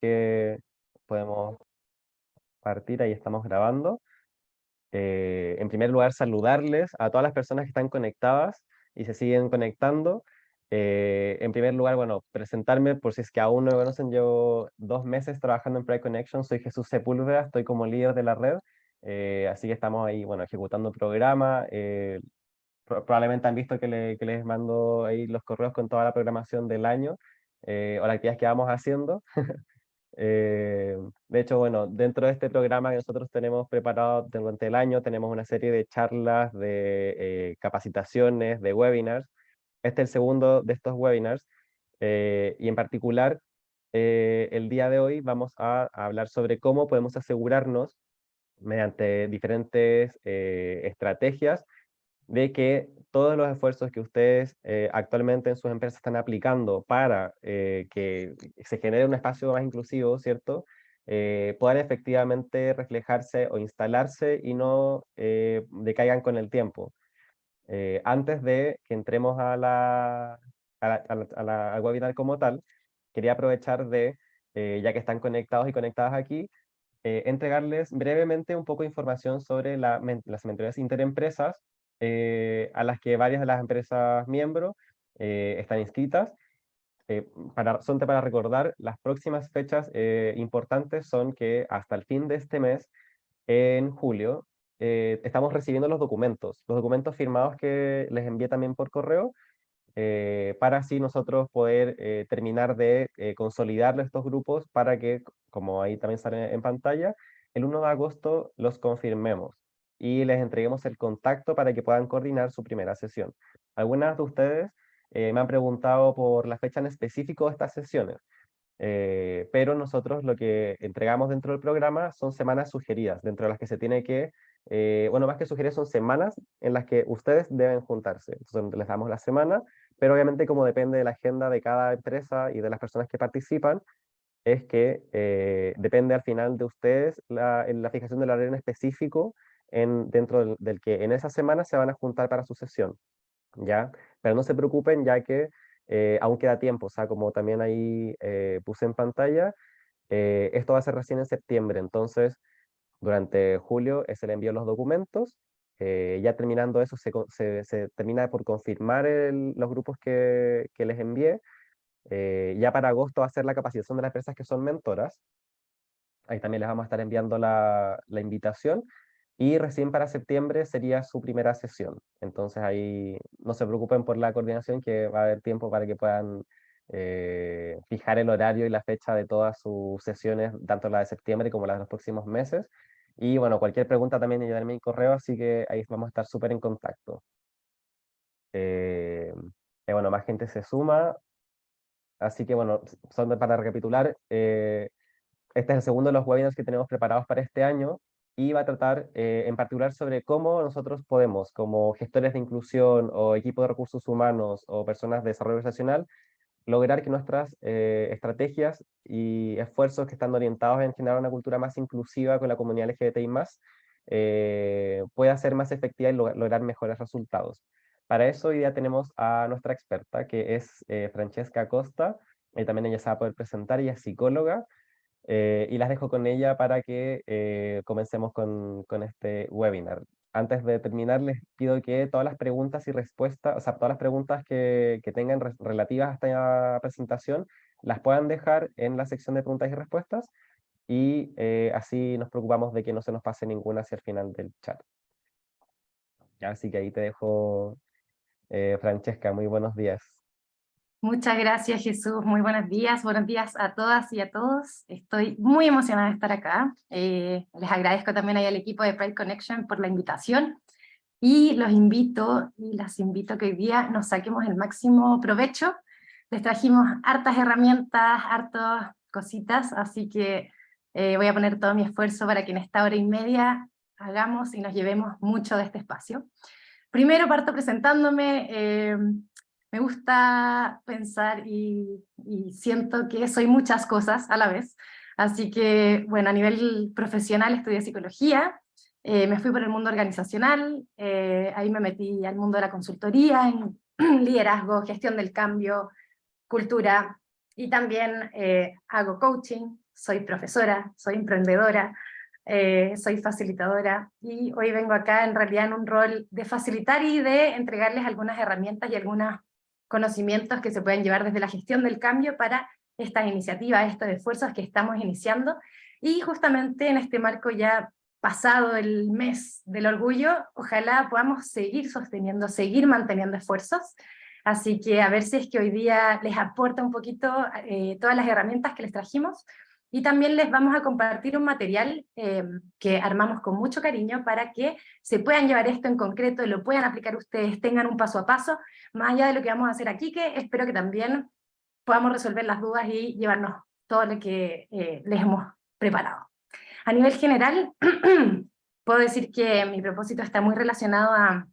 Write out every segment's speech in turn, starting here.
Que podemos partir, ahí estamos grabando. En primer lugar, saludarles a todas las personas que están conectadas y se siguen conectando. En primer lugar, bueno, presentarme por si es que aún no me conocen, llevo 2 meses trabajando en Pride Connection, soy Jesús Sepúlveda, estoy como líder de la red, así que estamos ahí, bueno, ejecutando programa. Probablemente han visto que les mando ahí los correos con toda la programación del año, o las actividades que vamos haciendo. Eh, de hecho, bueno, dentro de este programa que nosotros tenemos preparado durante el año, tenemos una serie de charlas, de capacitaciones, de webinars. Este es el segundo de estos webinars, y en particular, el día de hoy vamos a hablar sobre cómo podemos asegurarnos, mediante diferentes estrategias, de que todos los esfuerzos que ustedes actualmente en sus empresas están aplicando para que se genere un espacio más inclusivo, ¿cierto? Puedan efectivamente reflejarse o instalarse y no decaigan con el tiempo. Antes de que entremos al webinar como tal, quería aprovechar de, ya que están conectados y conectadas aquí, entregarles brevemente un poco de información sobre las mentorías interempresas, a las que varias de las empresas miembros están inscritas. Son para recordar, las próximas fechas importantes son que hasta el fin de este mes, en julio, estamos recibiendo los documentos firmados que les envié también por correo, para así nosotros poder terminar de consolidar estos grupos para que, como ahí también sale en pantalla, el 1 de agosto los confirmemos y les entreguemos el contacto para que puedan coordinar su primera sesión. Algunas de ustedes me han preguntado por la fecha en específico de estas sesiones. Pero nosotros lo que entregamos dentro del programa son semanas sugeridas, dentro de las que se tiene que, bueno, más que sugerir, son semanas en las que ustedes deben juntarse. Entonces les damos la semana, pero obviamente como depende de la agenda de cada empresa y de las personas que participan, es que depende al final de ustedes en la fijación del horario en específico dentro del que en esa semana se van a juntar para su sesión. ¿Ya? Pero no se preocupen, ya que aún queda tiempo, o sea, como también ahí puse en pantalla, esto va a ser recién en septiembre, entonces durante julio es el envío de los documentos. Ya terminando eso, se termina por confirmar los grupos que les envié. Ya para agosto va a ser la capacitación de las empresas que son mentoras. Ahí también les vamos a estar enviando la invitación. Y recién para septiembre sería su primera sesión. Entonces ahí no se preocupen por la coordinación, que va a haber tiempo para que puedan fijar el horario y la fecha de todas sus sesiones, tanto la de septiembre como las de los próximos meses. Y bueno, cualquier pregunta también ayudarme mi correo, así que ahí vamos a estar súper en contacto. Eh, bueno, más gente se suma. Así que bueno, para recapitular, este es el segundo de los webinars que tenemos preparados para este año y va a tratar en particular sobre cómo nosotros podemos, como gestores de inclusión o equipo de recursos humanos o personas de desarrollo organizacional, lograr que nuestras estrategias y esfuerzos que están orientados en generar una cultura más inclusiva con la comunidad LGBTI+, pueda ser más efectiva y lograr mejores resultados. Para eso hoy día tenemos a nuestra experta, que es Francesca Costa, y también ella se va a poder presentar, ella es psicóloga, y las dejo con ella para que comencemos con este webinar. Antes de terminar, les pido que todas las preguntas y respuestas, o sea, todas las preguntas que tengan relativas a esta presentación, las puedan dejar en la sección de preguntas y respuestas, y así nos preocupamos de que no se nos pase ninguna hacia el final del chat. Ya, así que ahí te dejo, Francesca, muy buenos días. Muchas gracias, Jesús. Muy buenos días a todas y a todos. Estoy muy emocionada de estar acá. Les agradezco también ahí al equipo de Pride Connection por la invitación y los invito y las invito a que hoy día nos saquemos el máximo provecho. Les trajimos hartas herramientas, hartas cositas, así que voy a poner todo mi esfuerzo para que en esta hora y media hagamos y nos llevemos mucho de este espacio. Primero parto presentándome. Me gusta pensar y siento que soy muchas cosas a la vez. Así que, bueno, a nivel profesional estudié psicología, me fui por el mundo organizacional, ahí me metí al mundo de la consultoría, en liderazgo, gestión del cambio, cultura, y también hago coaching, soy profesora, soy emprendedora, soy facilitadora, y hoy vengo acá en realidad en un rol de facilitar y de entregarles algunas herramientas y algunos conocimientos que se pueden llevar desde la gestión del cambio para estas iniciativas, estos esfuerzos que estamos iniciando, y justamente en este marco ya pasado el mes del orgullo, ojalá podamos seguir sosteniendo, seguir manteniendo esfuerzos. Así que a ver si es que hoy día les aporta un poquito todas las herramientas que les trajimos, y también les vamos a compartir un material que armamos con mucho cariño para que se puedan llevar esto en concreto, lo puedan aplicar ustedes, tengan un paso a paso, más allá de lo que vamos a hacer aquí, que espero que también podamos resolver las dudas y llevarnos todo lo que les hemos preparado. A nivel general, puedo decir que mi propósito está muy relacionado a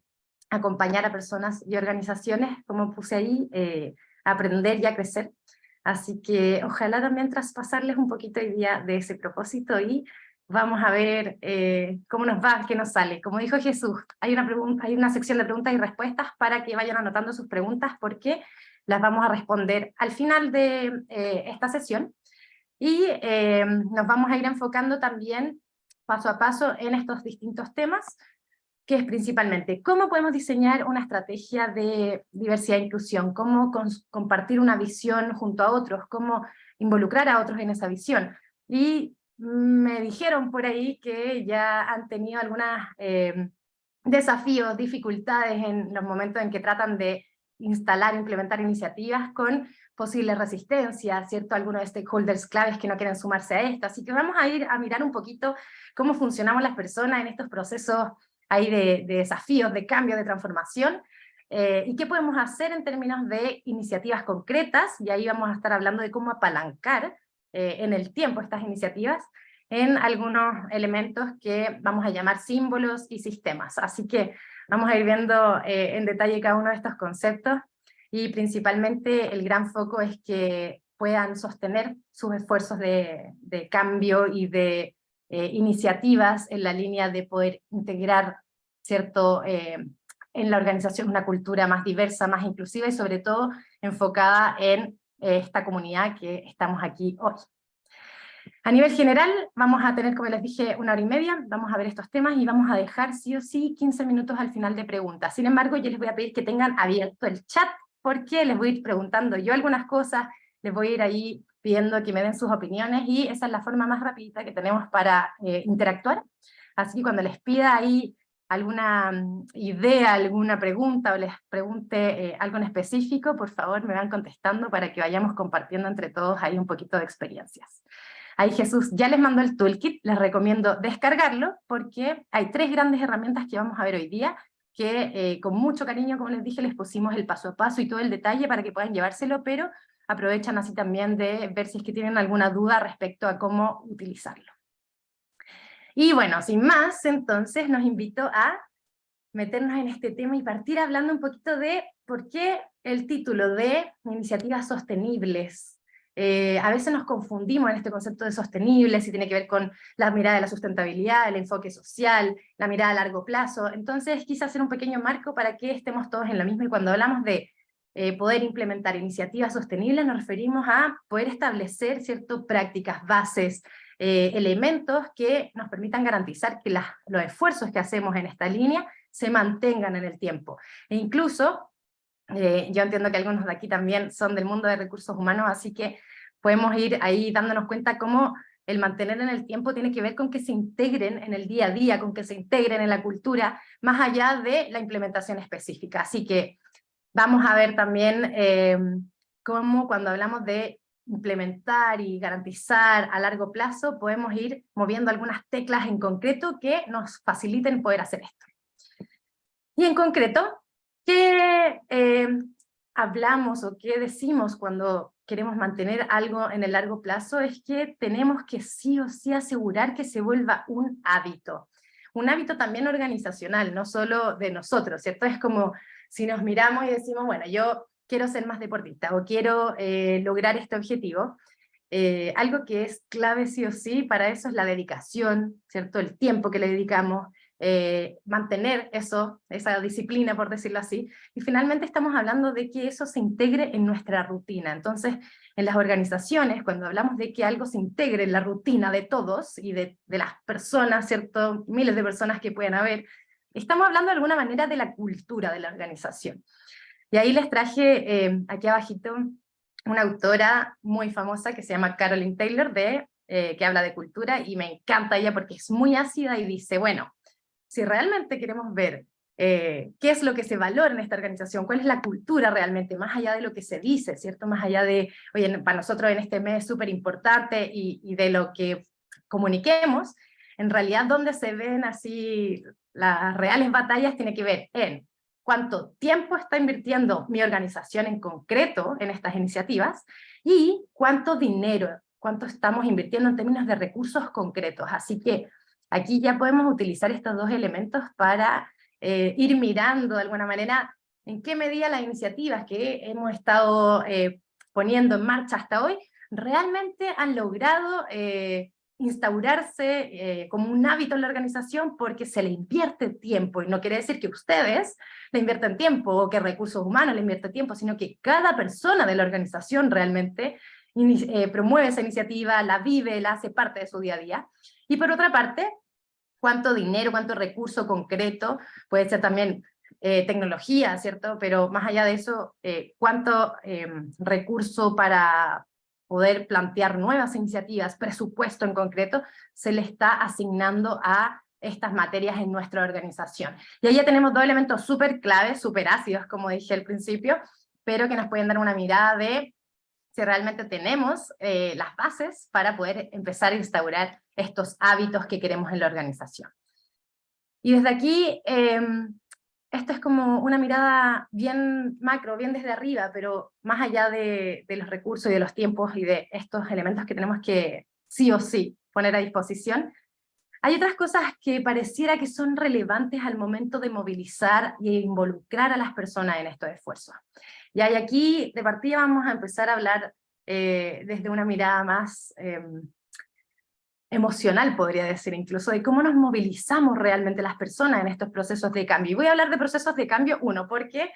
acompañar a personas y organizaciones, como puse ahí, a aprender y a crecer. Así que ojalá también traspasarles un poquito hoy día de ese propósito, y vamos a ver cómo nos va, qué nos sale. Como dijo Jesús, hay una sección de preguntas y respuestas para que vayan anotando sus preguntas, porque las vamos a responder al final de esta sesión. Y nos vamos a ir enfocando también paso a paso en estos distintos temas, que es principalmente cómo podemos diseñar una estrategia de diversidad e inclusión, cómo compartir una visión junto a otros, cómo involucrar a otros en esa visión. Y me dijeron por ahí que ya han tenido algunos desafíos, dificultades en los momentos en que tratan de instalar, implementar iniciativas con posible resistencia, ¿cierto? Algunos stakeholders claves que no quieren sumarse a esto. Así que vamos a ir a mirar un poquito cómo funcionamos las personas en estos procesos ahí de desafíos, de cambio, de transformación, y qué podemos hacer en términos de iniciativas concretas, y ahí vamos a estar hablando de cómo apalancar en el tiempo estas iniciativas en algunos elementos que vamos a llamar símbolos y sistemas. Así que vamos a ir viendo en detalle cada uno de estos conceptos, y principalmente el gran foco es que puedan sostener sus esfuerzos de cambio y de iniciativas en la línea de poder integrar, ¿cierto?, en la organización una cultura más diversa, más inclusiva, y sobre todo enfocada en esta comunidad que estamos aquí hoy. A nivel general vamos a tener, como les dije, 1 hora y media, vamos a ver estos temas y vamos a dejar sí o sí 15 minutos al final de preguntas. Sin embargo, yo les voy a pedir que tengan abierto el chat, porque les voy a ir preguntando yo algunas cosas, les voy a ir ahí pidiendo que me den sus opiniones, y esa es la forma más rapidita que tenemos para interactuar. Así que cuando les pida ahí alguna idea, alguna pregunta, o les pregunte algo en específico, por favor me van contestando para que vayamos compartiendo entre todos ahí un poquito de experiencias. Ahí Jesús ya les mandó el toolkit, les recomiendo descargarlo, porque hay 3 grandes herramientas que vamos a ver hoy día, que con mucho cariño, como les dije, les pusimos el paso a paso y todo el detalle para que puedan llevárselo, pero aprovechan así también de ver si es que tienen alguna duda respecto a cómo utilizarlo. Y bueno, sin más, entonces nos invito a meternos en este tema y partir hablando un poquito de por qué el título de iniciativas sostenibles. A veces nos confundimos en este concepto de sostenible, si tiene que ver con la mirada de la sustentabilidad, el enfoque social, la mirada a largo plazo. Entonces quise hacer un pequeño marco para que estemos todos en lo mismo, y cuando hablamos de poder implementar iniciativas sostenibles nos referimos a poder establecer ciertas prácticas, bases, elementos que nos permitan garantizar que los esfuerzos que hacemos en esta línea se mantengan en el tiempo. E incluso, yo entiendo que algunos de aquí también son del mundo de recursos humanos, así que podemos ir ahí dándonos cuenta cómo el mantener en el tiempo tiene que ver con que se integren en el día a día, con que se integren en la cultura, más allá de la implementación específica. Así que vamos a ver también cómo cuando hablamos de implementar y garantizar a largo plazo, podemos ir moviendo algunas teclas en concreto que nos faciliten poder hacer esto. Y en concreto, ¿qué hablamos o qué decimos cuando queremos mantener algo en el largo plazo? Es que tenemos que sí o sí asegurar que se vuelva un hábito también organizacional, no solo de nosotros, ¿cierto? Es como si nos miramos y decimos, bueno, yo quiero ser más deportista, o quiero lograr este objetivo. Algo que es clave sí o sí para eso es la dedicación, ¿cierto? El tiempo que le dedicamos, mantener eso, esa disciplina, por decirlo así, y finalmente estamos hablando de que eso se integre en nuestra rutina. Entonces, en las organizaciones, cuando hablamos de que algo se integre en la rutina de todos, y de las personas, ¿cierto? Miles de personas que pueden haber, estamos hablando de alguna manera de la cultura de la organización. Y ahí les traje aquí abajito una autora muy famosa que se llama Caroline Taylor, que habla de cultura, y me encanta ella porque es muy ácida y dice, bueno, si realmente queremos ver qué es lo que se valora en esta organización, cuál es la cultura realmente, más allá de lo que se dice, ¿cierto? Más allá de, oye, para nosotros en este mes es súper importante, y de lo que comuniquemos, en realidad donde se ven así las reales batallas tiene que ver en cuánto tiempo está invirtiendo mi organización en concreto en estas iniciativas, y cuánto dinero, cuánto estamos invirtiendo en términos de recursos concretos. Así que aquí ya podemos utilizar estos dos elementos para ir mirando de alguna manera en qué medida las iniciativas que hemos estado poniendo en marcha hasta hoy realmente han logrado instaurarse como un hábito en la organización, porque se le invierte tiempo, y no quiere decir que ustedes le inviertan tiempo o que recursos humanos le inviertan tiempo, sino que cada persona de la organización realmente promueve esa iniciativa, la vive, la hace parte de su día a día. Y por otra parte, cuánto dinero, cuánto recurso concreto, puede ser también tecnología, ¿cierto? Pero más allá de eso, cuánto recurso para poder plantear nuevas iniciativas, presupuesto en concreto, se le está asignando a estas materias en nuestra organización. Y ahí ya tenemos dos elementos súper claves, súper ácidos, como dije al principio, pero que nos pueden dar una mirada de si realmente tenemos las bases para poder empezar a instaurar estos hábitos que queremos en la organización. Y desde aquí, esto es como una mirada bien macro, bien desde arriba, pero más allá de los recursos y de los tiempos y de estos elementos que tenemos que sí o sí poner a disposición, hay otras cosas que pareciera que son relevantes al momento de movilizar e involucrar a las personas en estos esfuerzos. Y aquí, de partida, vamos a empezar a hablar desde una mirada más emocional, podría decir, incluso, de cómo nos movilizamos realmente las personas en estos procesos de cambio. Y voy a hablar de procesos de cambio, uno, porque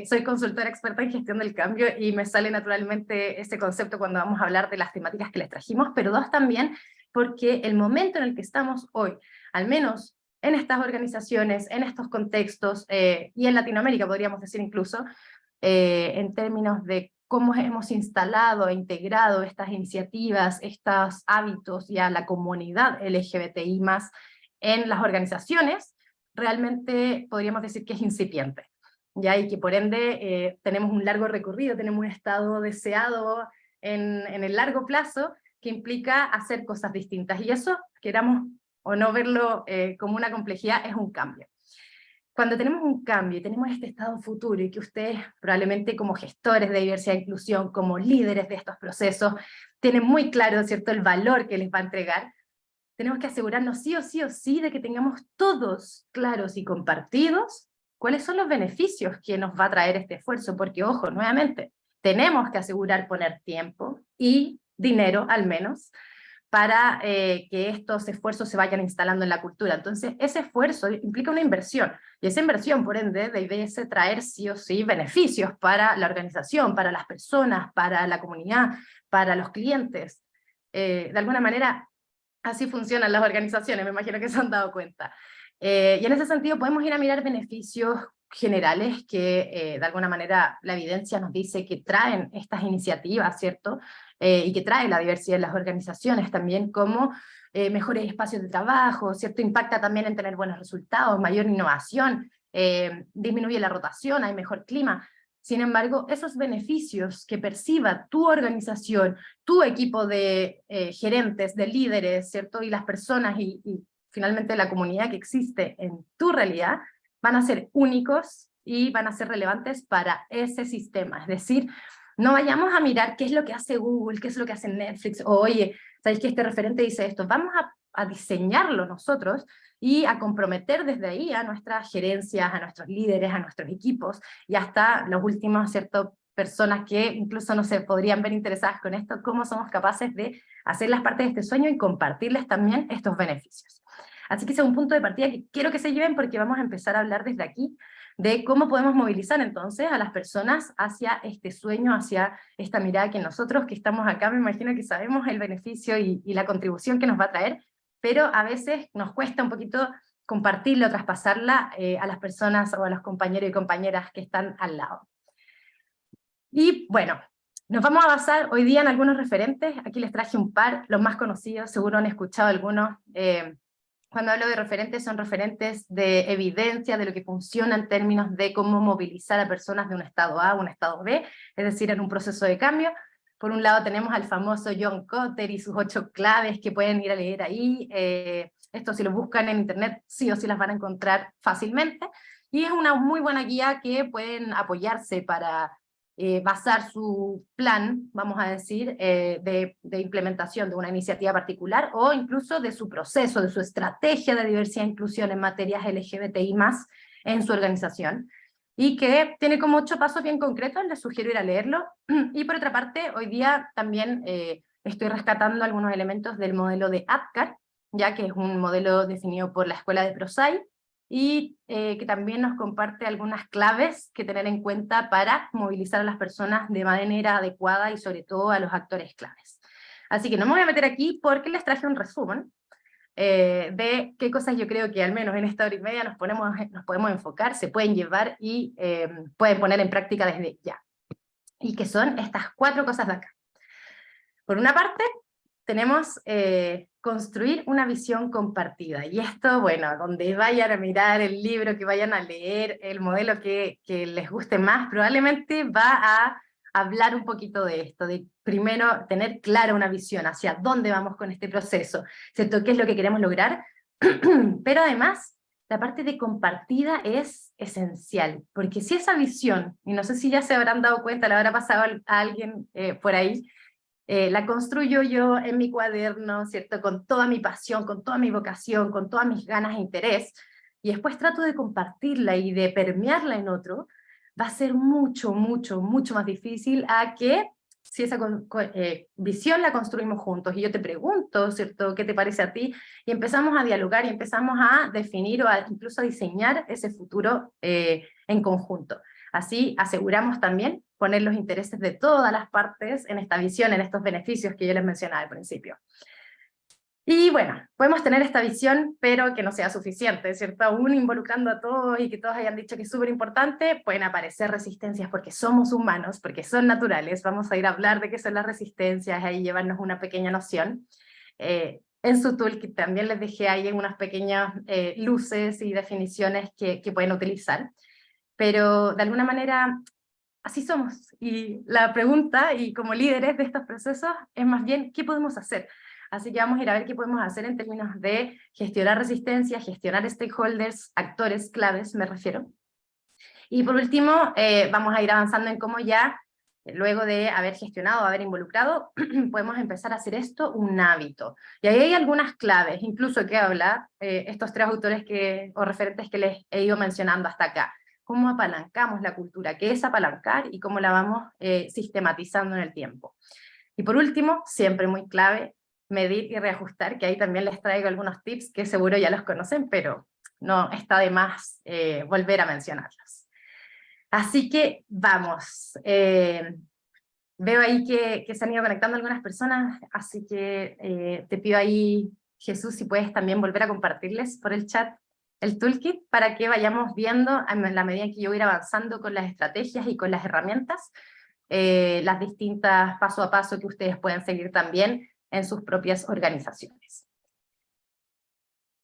soy consultora experta en gestión del cambio, y me sale naturalmente ese concepto cuando vamos a hablar de las temáticas que les trajimos, pero dos, también porque el momento en el que estamos hoy, al menos en estas organizaciones, en estos contextos, y en Latinoamérica podríamos decir incluso, en términos de cómo hemos instalado e integrado estas iniciativas, estos hábitos y a la comunidad LGBTI+, en las organizaciones, realmente podríamos decir que es incipiente. ¿Ya? Y que por ende tenemos un largo recorrido, tenemos un estado deseado en el largo plazo, que implica hacer cosas distintas, y eso, queramos o no verlo como una complejidad, es un cambio. Cuando tenemos un cambio y tenemos este estado futuro, y que ustedes probablemente como gestores de diversidad e inclusión, como líderes de estos procesos, tienen muy claro, ¿cierto?, el valor que les va a entregar, tenemos que asegurarnos sí o sí de que tengamos todos claros y compartidos cuáles son los beneficios que nos va a traer este esfuerzo, porque ojo, nuevamente, tenemos que asegurar poner tiempo y dinero al menos, para que estos esfuerzos se vayan instalando en la cultura. Entonces, ese esfuerzo implica una inversión, y esa inversión, por ende, debe traer sí o sí beneficios para la organización, para las personas, para la comunidad, para los clientes. De alguna manera, así funcionan las organizaciones, me imagino que se han dado cuenta. Y en ese sentido podemos ir a mirar beneficios generales que de alguna manera la evidencia nos dice que traen estas iniciativas, ¿cierto? Y que trae la diversidad en las organizaciones también, como mejores espacios de trabajo, ¿cierto? Impacta también en tener buenos resultados, mayor innovación, disminuye la rotación, hay mejor clima. Sin embargo, esos beneficios que perciba tu organización, tu equipo de gerentes, de líderes, ¿cierto? Y las personas y finalmente la comunidad que existe en tu realidad, van a ser únicos y van a ser relevantes para ese sistema. Es decir, no vayamos a mirar qué es lo que hace Google, qué es lo que hace Netflix, o oye, ¿sabéis que este referente dice esto? Vamos a diseñarlo nosotros y a comprometer desde ahí a nuestras gerencias, a nuestros líderes, a nuestros equipos, y hasta los últimos, ¿cierto?, personas que incluso no se podrían ver interesadas con esto, cómo somos capaces de hacerlas parte de este sueño y compartirles también estos beneficios. Así que ese es un punto de partida que quiero que se lleven, porque vamos a empezar a hablar desde aquí de cómo podemos movilizar entonces a las personas hacia este sueño, hacia esta mirada que nosotros que estamos acá, me imagino que sabemos el beneficio y la contribución que nos va a traer, pero a veces nos cuesta un poquito compartirla o traspasarla a las personas o a los compañeros y compañeras que están al lado. Y bueno, nos vamos a basar hoy día en algunos referentes. Aquí les traje un par, los más conocidos, seguro han escuchado algunos. Cuando hablo de referentes, son referentes de evidencia de lo que funciona en términos de cómo movilizar a personas de un estado A a un estado B, es decir, en un proceso de cambio. Por un lado tenemos al famoso John Kotter y sus 8 claves que pueden ir a leer ahí. Esto si lo buscan en internet sí o sí las van a encontrar fácilmente. Y es una muy buena guía que pueden apoyarse para basar su plan, vamos a decir, de implementación de una iniciativa particular, o incluso de su proceso, de su estrategia de diversidad e inclusión en materias LGBTI+, en su organización, y que tiene como 8 pasos bien concretos, les sugiero ir a leerlo. Y por otra parte, hoy día también estoy rescatando algunos elementos del modelo de ADKAR, ya que es un modelo definido por la Escuela de ProSci, y que también nos comparte algunas claves que tener en cuenta para movilizar a las personas de manera adecuada y sobre todo a los actores claves. Así que no me voy a meter aquí porque les traje un resumen de qué cosas yo creo que al menos en esta hora y media nos podemos enfocar, se pueden llevar y pueden poner en práctica desde ya. Y que son estas 4 cosas de acá. Por una parte, tenemos construir una visión compartida, y esto, bueno, donde vayan a mirar el libro, que vayan a leer, el modelo que les guste más, probablemente va a hablar un poquito de esto, de primero tener clara una visión hacia dónde vamos con este proceso, ¿cierto? ¿Qué es lo que queremos lograr? Pero además, la parte de compartida es esencial, porque si esa visión, y no sé si ya se habrán dado cuenta, le habrá pasado a alguien por ahí, la construyo yo en mi cuaderno, ¿cierto? Con toda mi pasión, con toda mi vocación, con todas mis ganas e interés, y después trato de compartirla y de permearla en otro, va a ser mucho, mucho, mucho más difícil a que si esa visión la construimos juntos, y yo te pregunto, ¿cierto? ¿Qué te parece a ti? Y empezamos a dialogar y empezamos a definir o incluso a diseñar ese futuro en conjunto. Así aseguramos también poner los intereses de todas las partes en esta visión, en estos beneficios que yo les mencionaba al principio. Y bueno, podemos tener esta visión, pero que no sea suficiente, ¿cierto? Aún involucrando a todos y que todos hayan dicho que es súper importante, pueden aparecer resistencias porque somos humanos, porque son naturales. Vamos a ir a hablar de qué son las resistencias, ahí llevarnos una pequeña noción. En su toolkit también les dejé ahí unas pequeñas luces y definiciones que pueden utilizar. Pero de alguna manera así somos, y la pregunta, y como líderes de estos procesos, es más bien, ¿qué podemos hacer? Así que vamos a ir a ver qué podemos hacer en términos de gestionar resistencia, gestionar stakeholders, actores claves, me refiero. Y por último, vamos a ir avanzando en cómo ya, luego de haber gestionado, haber involucrado, podemos empezar a hacer esto un hábito. Y ahí hay algunas claves, incluso que habla estos 3 autores o referentes que les he ido mencionando hasta acá. Cómo apalancamos la cultura, qué es apalancar y cómo la vamos sistematizando en el tiempo. Y por último, siempre muy clave, medir y reajustar, que ahí también les traigo algunos tips que seguro ya los conocen, pero no está de más volver a mencionarlos. Así que vamos. Veo ahí que se han ido conectando algunas personas, así que te pido ahí, Jesús, si puedes también volver a compartirles por el chat el toolkit para que vayamos viendo en la medida en que yo voy a ir avanzando con las estrategias y con las herramientas, las distintas paso a paso que ustedes pueden seguir también en sus propias organizaciones.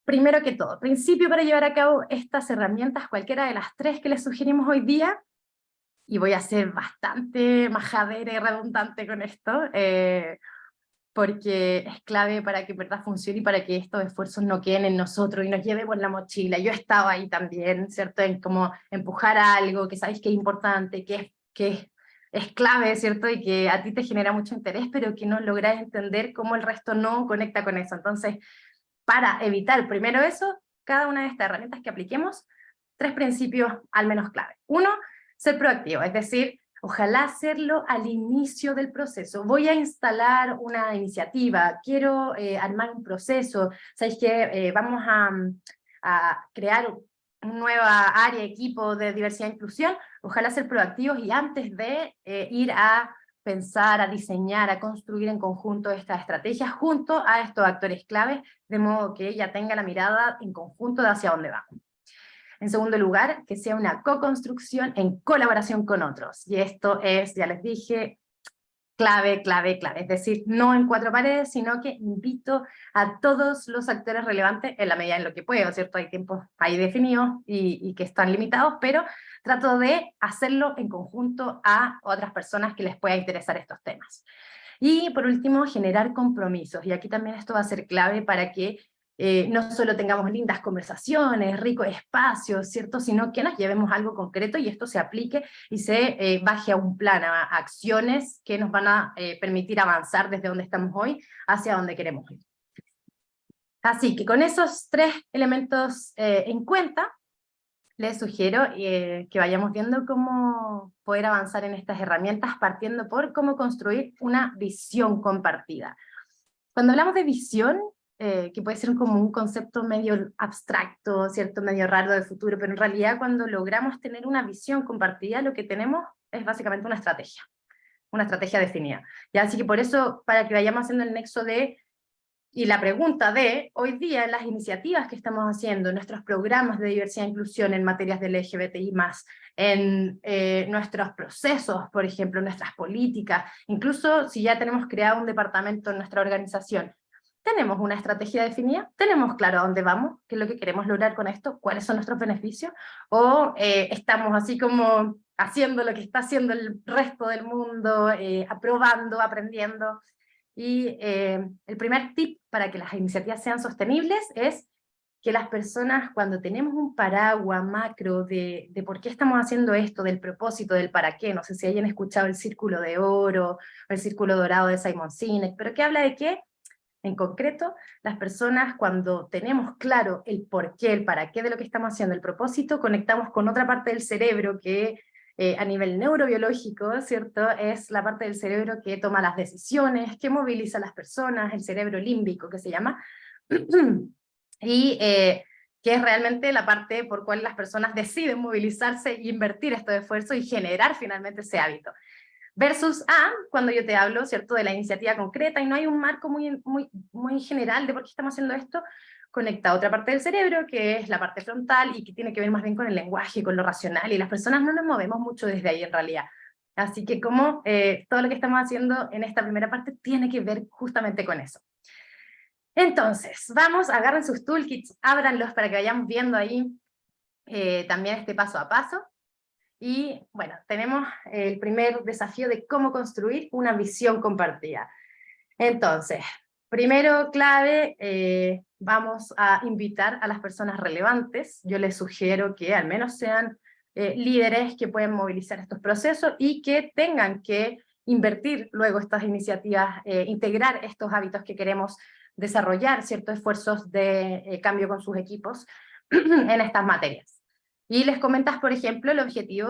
Primero que todo, principio para llevar a cabo estas herramientas, cualquiera de las 3 que les sugerimos hoy día, y voy a ser bastante majadera y redundante con esto, porque es clave para que en verdad funcione y para que estos esfuerzos no queden en nosotros y nos llevemos la mochila. Yo estaba ahí también, ¿cierto? En como empujar a algo que sabéis que es importante, que es clave, ¿cierto? Y que a ti te genera mucho interés, pero que no logras entender cómo el resto no conecta con eso. Entonces, para evitar primero eso, cada una de estas herramientas que apliquemos, 3 principios al menos clave. 1, ser proactivo, es decir, Ojalá hacerlo al inicio del proceso. Voy a instalar una iniciativa, quiero armar un proceso, ¿sabéis qué? Vamos a crear una nueva área, equipo de diversidad e inclusión. Ojalá ser proactivos y antes de ir a pensar, a diseñar, a construir en conjunto esta estrategia junto a estos actores claves, de modo que ella tenga la mirada en conjunto de hacia dónde vamos. En segundo lugar, que sea una co-construcción en colaboración con otros. Y esto es, ya les dije, clave, clave, clave. Es decir, no en cuatro paredes, sino que invito a todos los actores relevantes en la medida en lo que puedo, ¿cierto? Hay tiempos ahí definidos y que están limitados, pero trato de hacerlo en conjunto a otras personas que les pueda interesar estos temas. Y por último, generar compromisos. Y aquí también esto va a ser clave para que no solo tengamos lindas conversaciones, ricos espacios, ¿cierto? Sino que nos llevemos a algo concreto y esto se aplique y se baje a un plan, a acciones que nos van a permitir avanzar desde donde estamos hoy hacia donde queremos ir. Así que con esos tres elementos en cuenta, les sugiero que vayamos viendo cómo poder avanzar en estas herramientas, partiendo por cómo construir una visión compartida. Cuando hablamos de visión, que puede ser como un concepto medio abstracto, ¿cierto? Medio raro del futuro, pero en realidad cuando logramos tener una visión compartida, lo que tenemos es básicamente una estrategia definida. Y así que por eso, para que vayamos haciendo el nexo de y la pregunta de, hoy día, las iniciativas que estamos haciendo, nuestros programas de diversidad e inclusión en materias del LGBTI+, en nuestros procesos, por ejemplo, nuestras políticas, incluso si ya tenemos creado un departamento en nuestra organización, ¿tenemos una estrategia definida? ¿Tenemos claro a dónde vamos? ¿Qué es lo que queremos lograr con esto? ¿Cuáles son nuestros beneficios? ¿O estamos así como haciendo lo que está haciendo el resto del mundo, aprobando, aprendiendo? Y el primer tip para que las iniciativas sean sostenibles es que las personas, cuando tenemos un paraguas macro de por qué estamos haciendo esto, del propósito, del para qué, no sé si hayan escuchado el círculo de oro, o el círculo dorado de Simon Sinek, pero que habla de que, en concreto, las personas cuando tenemos claro el por qué, el para qué de lo que estamos haciendo, el propósito, conectamos con otra parte del cerebro que a nivel neurobiológico, ¿cierto? Es la parte del cerebro que toma las decisiones, que moviliza a las personas, el cerebro límbico que se llama, y que es realmente la parte por cual las personas deciden movilizarse e invertir estos esfuerzos y generar finalmente ese hábito. Versus cuando yo te hablo, ¿cierto?, de la iniciativa concreta, y no hay un marco muy general de por qué estamos haciendo esto, conecta a otra parte del cerebro, que es la parte frontal, y que tiene que ver más bien con el lenguaje, con lo racional, y las personas no nos movemos mucho desde ahí en realidad. Así que como todo lo que estamos haciendo en esta primera parte tiene que ver justamente con eso. Entonces, vamos, agarren sus toolkits, ábranlos para que vayamos viendo ahí también este paso a paso. Y bueno, tenemos el primer desafío de cómo construir una visión compartida. Entonces, primero clave, vamos a invitar a las personas relevantes. Yo les sugiero que al menos sean líderes que pueden movilizar estos procesos y que tengan que invertir luego estas iniciativas, integrar estos hábitos que queremos desarrollar, ciertos esfuerzos de cambio con sus equipos en estas materias. Y les comentas, por ejemplo, el objetivo,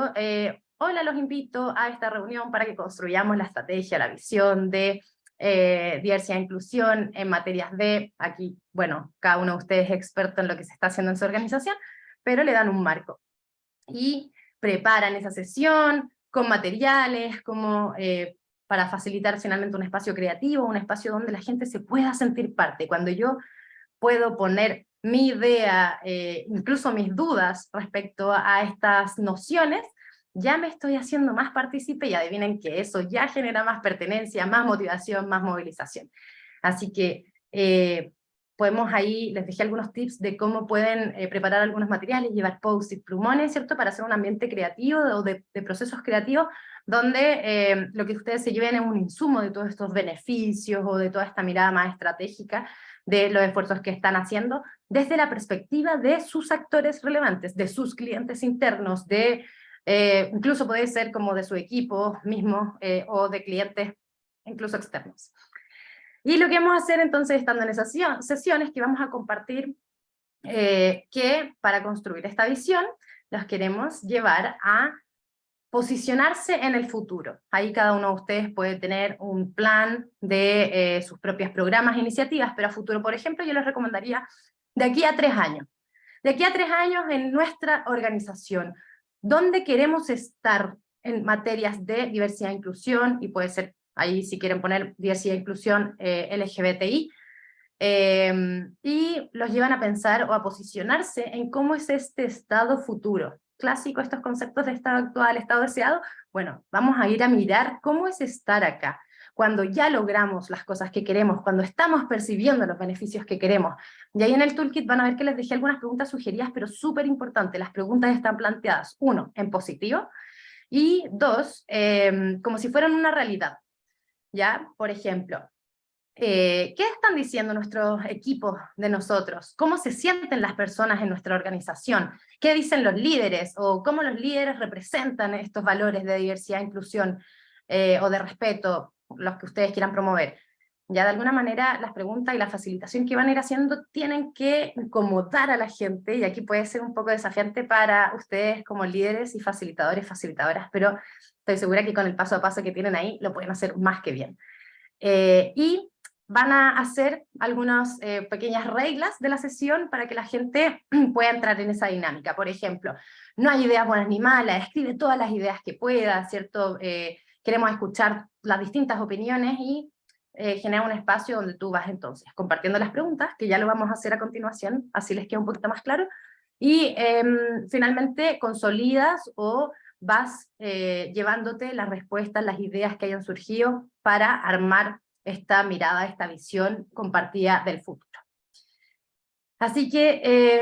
hola, los invito a esta reunión para que construyamos la estrategia, la visión de diversidad e inclusión en materias de, aquí, bueno, cada uno de ustedes es experto en lo que se está haciendo en su organización, pero le dan un marco. Y preparan esa sesión con materiales, como para facilitar finalmente un espacio creativo, un espacio donde la gente se pueda sentir parte. Cuando yo puedo poner mi idea, incluso mis dudas respecto a estas nociones, ya me estoy haciendo más partícipe y adivinen que eso ya genera más pertenencia, más motivación, más movilización. Así que podemos ahí, les dejé algunos tips de cómo pueden preparar algunos materiales, llevar post-it, plumones, ¿cierto? Para hacer un ambiente creativo o de procesos creativos donde lo que ustedes se lleven es un insumo de todos estos beneficios o de toda esta mirada más estratégica de los esfuerzos que están haciendo desde la perspectiva de sus actores relevantes, de sus clientes internos, de incluso puede ser como de su equipo mismo o de clientes incluso externos. Y lo que vamos a hacer entonces estando en esas sesiones que vamos a compartir que para construir esta visión los queremos llevar a posicionarse en el futuro. Ahí cada uno de ustedes puede tener un plan de sus propios programas e iniciativas, pero a futuro, por ejemplo, yo les recomendaría de aquí a 3 años. De aquí a 3 años en nuestra organización, ¿dónde queremos estar en materias de diversidad e inclusión? Y puede ser, ahí si quieren poner diversidad e inclusión LGBTI, y los llevan a pensar o a posicionarse en cómo es este estado futuro. Clásico, estos conceptos de estado actual, estado deseado. Bueno, vamos a ir a mirar cómo es estar acá, cuando ya logramos las cosas que queremos, cuando estamos percibiendo los beneficios que queremos. Y ahí en el toolkit van a ver que les dejé algunas preguntas sugeridas, pero súper importante, las preguntas están planteadas, 1, en positivo, y 2, como si fueran una realidad. ¿Ya? Por ejemplo, ¿qué están diciendo nuestros equipos de nosotros? ¿Cómo se sienten las personas en nuestra organización? ¿Qué dicen los líderes? ¿O cómo los líderes representan estos valores de diversidad e inclusión o de respeto, los que ustedes quieran promover? Ya de alguna manera las preguntas y la facilitación que van a ir haciendo tienen que incomodar a la gente, y aquí puede ser un poco desafiante para ustedes como líderes y facilitadores, facilitadoras, pero estoy segura que con el paso a paso que tienen ahí lo pueden hacer más que bien. Y van a hacer algunas pequeñas reglas de la sesión para que la gente pueda entrar en esa dinámica. Por ejemplo, no hay ideas buenas ni malas, escribe todas las ideas que puedas, ¿cierto? Queremos escuchar las distintas opiniones y genera un espacio donde tú vas entonces compartiendo las preguntas, que ya lo vamos a hacer a continuación, así les queda un poquito más claro, y finalmente consolidas o vas llevándote las respuestas, las ideas que hayan surgido para armar esta mirada, esta visión compartida del futuro. Así que,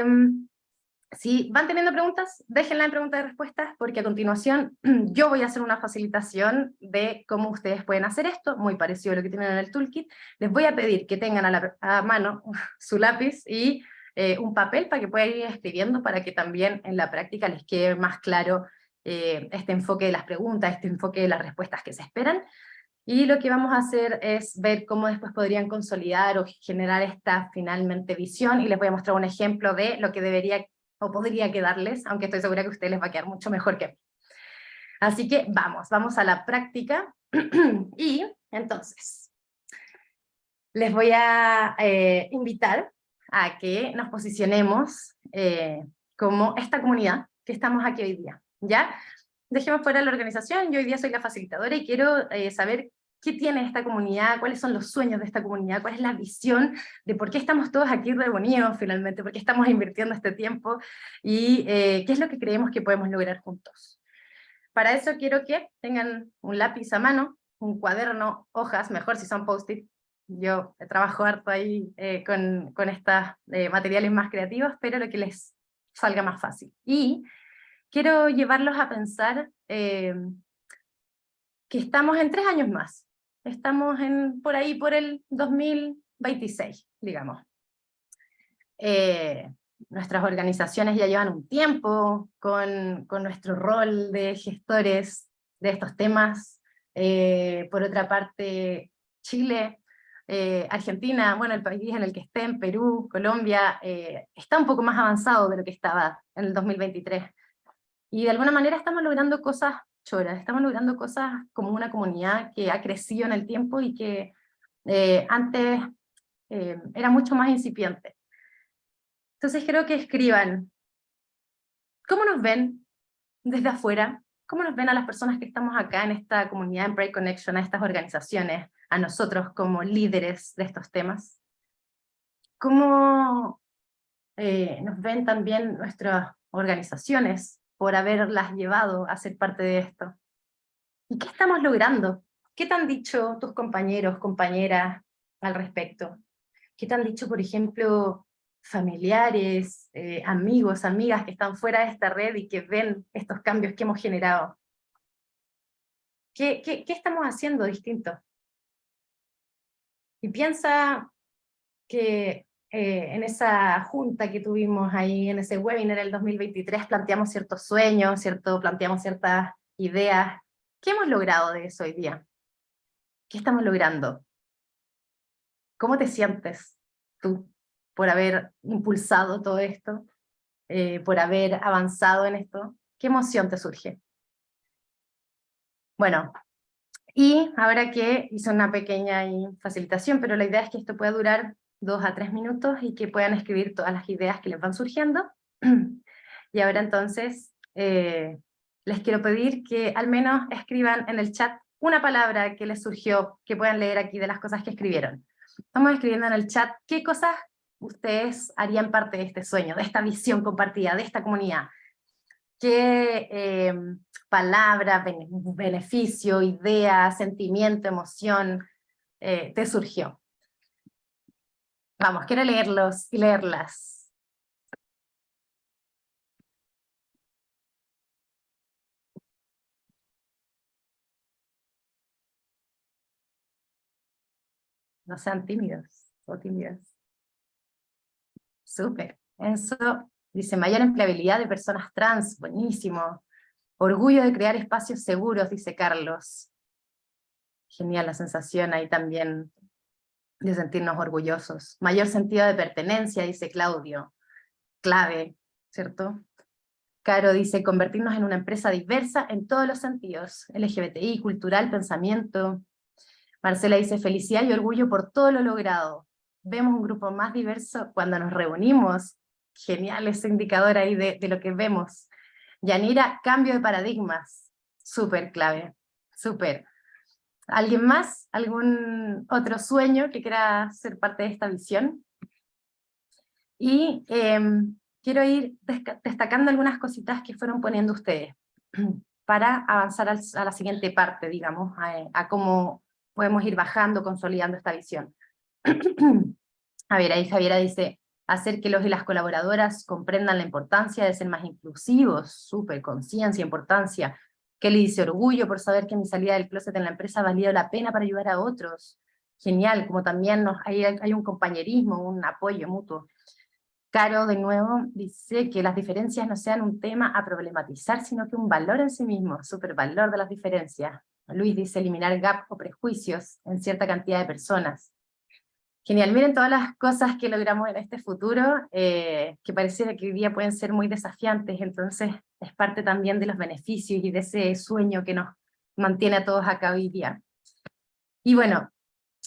si van teniendo preguntas, déjenla en preguntas y respuestas, porque a continuación yo voy a hacer una facilitación de cómo ustedes pueden hacer esto, muy parecido a lo que tienen en el toolkit. Les voy a pedir que tengan a mano su lápiz y un papel para que puedan ir escribiendo, para que también en la práctica les quede más claro este enfoque de las preguntas, este enfoque de las respuestas que se esperan. Y lo que vamos a hacer es ver cómo después podrían consolidar o generar esta finalmente visión, y les voy a mostrar un ejemplo de lo que debería o podría quedarles, aunque estoy segura que a ustedes les va a quedar mucho mejor que a mí. Así que vamos a la práctica, y entonces les voy a invitar a que nos posicionemos como esta comunidad que estamos aquí hoy día, ¿ya? Dejemos fuera la organización, yo hoy día soy la facilitadora y quiero saber qué tiene esta comunidad, cuáles son los sueños de esta comunidad, cuál es la visión de por qué estamos todos aquí reunidos finalmente, por qué estamos invirtiendo este tiempo, y qué es lo que creemos que podemos lograr juntos. Para eso quiero que tengan un lápiz a mano, un cuaderno, hojas, mejor si son post-it. Yo trabajo harto ahí con estos materiales más creativos, pero lo que les salga más fácil. Y quiero llevarlos a pensar que estamos en 3 años más. Estamos por ahí por el 2026, digamos. Nuestras organizaciones ya llevan un tiempo con nuestro rol de gestores de estos temas. Por otra parte, Chile, Argentina, bueno, el país en el que estén, Perú, Colombia, está un poco más avanzado de lo que estaba en el 2023. Y de alguna manera estamos logrando cosas choras, estamos logrando cosas como una comunidad que ha crecido en el tiempo y que antes era mucho más incipiente. Entonces creo que escriban, ¿cómo nos ven desde afuera? ¿Cómo nos ven a las personas que estamos acá en esta comunidad, en Pride Connection, a estas organizaciones, a nosotros como líderes de estos temas? ¿Cómo nos ven también nuestras organizaciones por haberlas llevado a ser parte de esto? ¿Y qué estamos logrando? ¿Qué te han dicho tus compañeros, compañeras al respecto? ¿Qué te han dicho, por ejemplo, familiares, amigos, amigas que están fuera de esta red y que ven estos cambios que hemos generado? ¿Qué estamos haciendo distinto? Y piensa que en esa junta que tuvimos ahí, en ese webinar del 2023, planteamos ciertos sueños, planteamos ciertas ideas. ¿Qué hemos logrado de eso hoy día? ¿Qué estamos logrando? ¿Cómo te sientes tú por haber impulsado todo esto? Por haber avanzado en esto? ¿Qué emoción te surge? Bueno, y ahora que hice una pequeña facilitación, pero la idea es que esto pueda durar 2 a 3 minutos y que puedan escribir todas las ideas que les van surgiendo. Y ahora entonces les quiero pedir que al menos escriban en el chat una palabra que les surgió, que puedan leer aquí de las cosas que escribieron. Estamos escribiendo en el chat qué cosas ustedes harían parte de este sueño, de esta visión compartida, de esta comunidad. ¿Qué palabra, beneficio, idea, sentimiento, emoción te surgió? Vamos, quiero leerlos y leerlas. No sean tímidos o tímidas. Súper. Enzo dice, mayor empleabilidad de personas trans, buenísimo. Orgullo de crear espacios seguros, dice Carlos. Genial la sensación ahí también de sentirnos orgullosos. Mayor sentido de pertenencia, dice Claudio. Clave, ¿cierto? Caro dice, convertirnos en una empresa diversa en todos los sentidos, LGBTI, cultural, pensamiento. Marcela dice, felicidad y orgullo por todo lo logrado. Vemos un grupo más diverso cuando nos reunimos. Genial ese indicador ahí de lo que vemos. Yanira, cambio de paradigmas. Súper clave, súper. ¿Alguien más? ¿Algún otro sueño que quiera ser parte de esta visión? Y quiero ir destacando algunas cositas que fueron poniendo ustedes, para avanzar a la siguiente parte, digamos, a cómo podemos ir bajando, consolidando esta visión. A ver, ahí Javiera dice, hacer que los y las colaboradoras comprendan la importancia de ser más inclusivos, súper, conciencia, importancia. Kelly dice, orgullo por saber que mi salida del closet en la empresa ha valido la pena para ayudar a otros. Genial, como también hay un compañerismo, un apoyo mutuo. Caro, de nuevo, dice que las diferencias no sean un tema a problematizar, sino que un valor en sí mismo, supervalor de las diferencias. Luis dice eliminar gap o prejuicios en cierta cantidad de personas. Genial, miren todas las cosas que logramos en este futuro, que pareciera que hoy día pueden ser muy desafiantes, entonces es parte también de los beneficios y de ese sueño que nos mantiene a todos acá hoy día. Y bueno,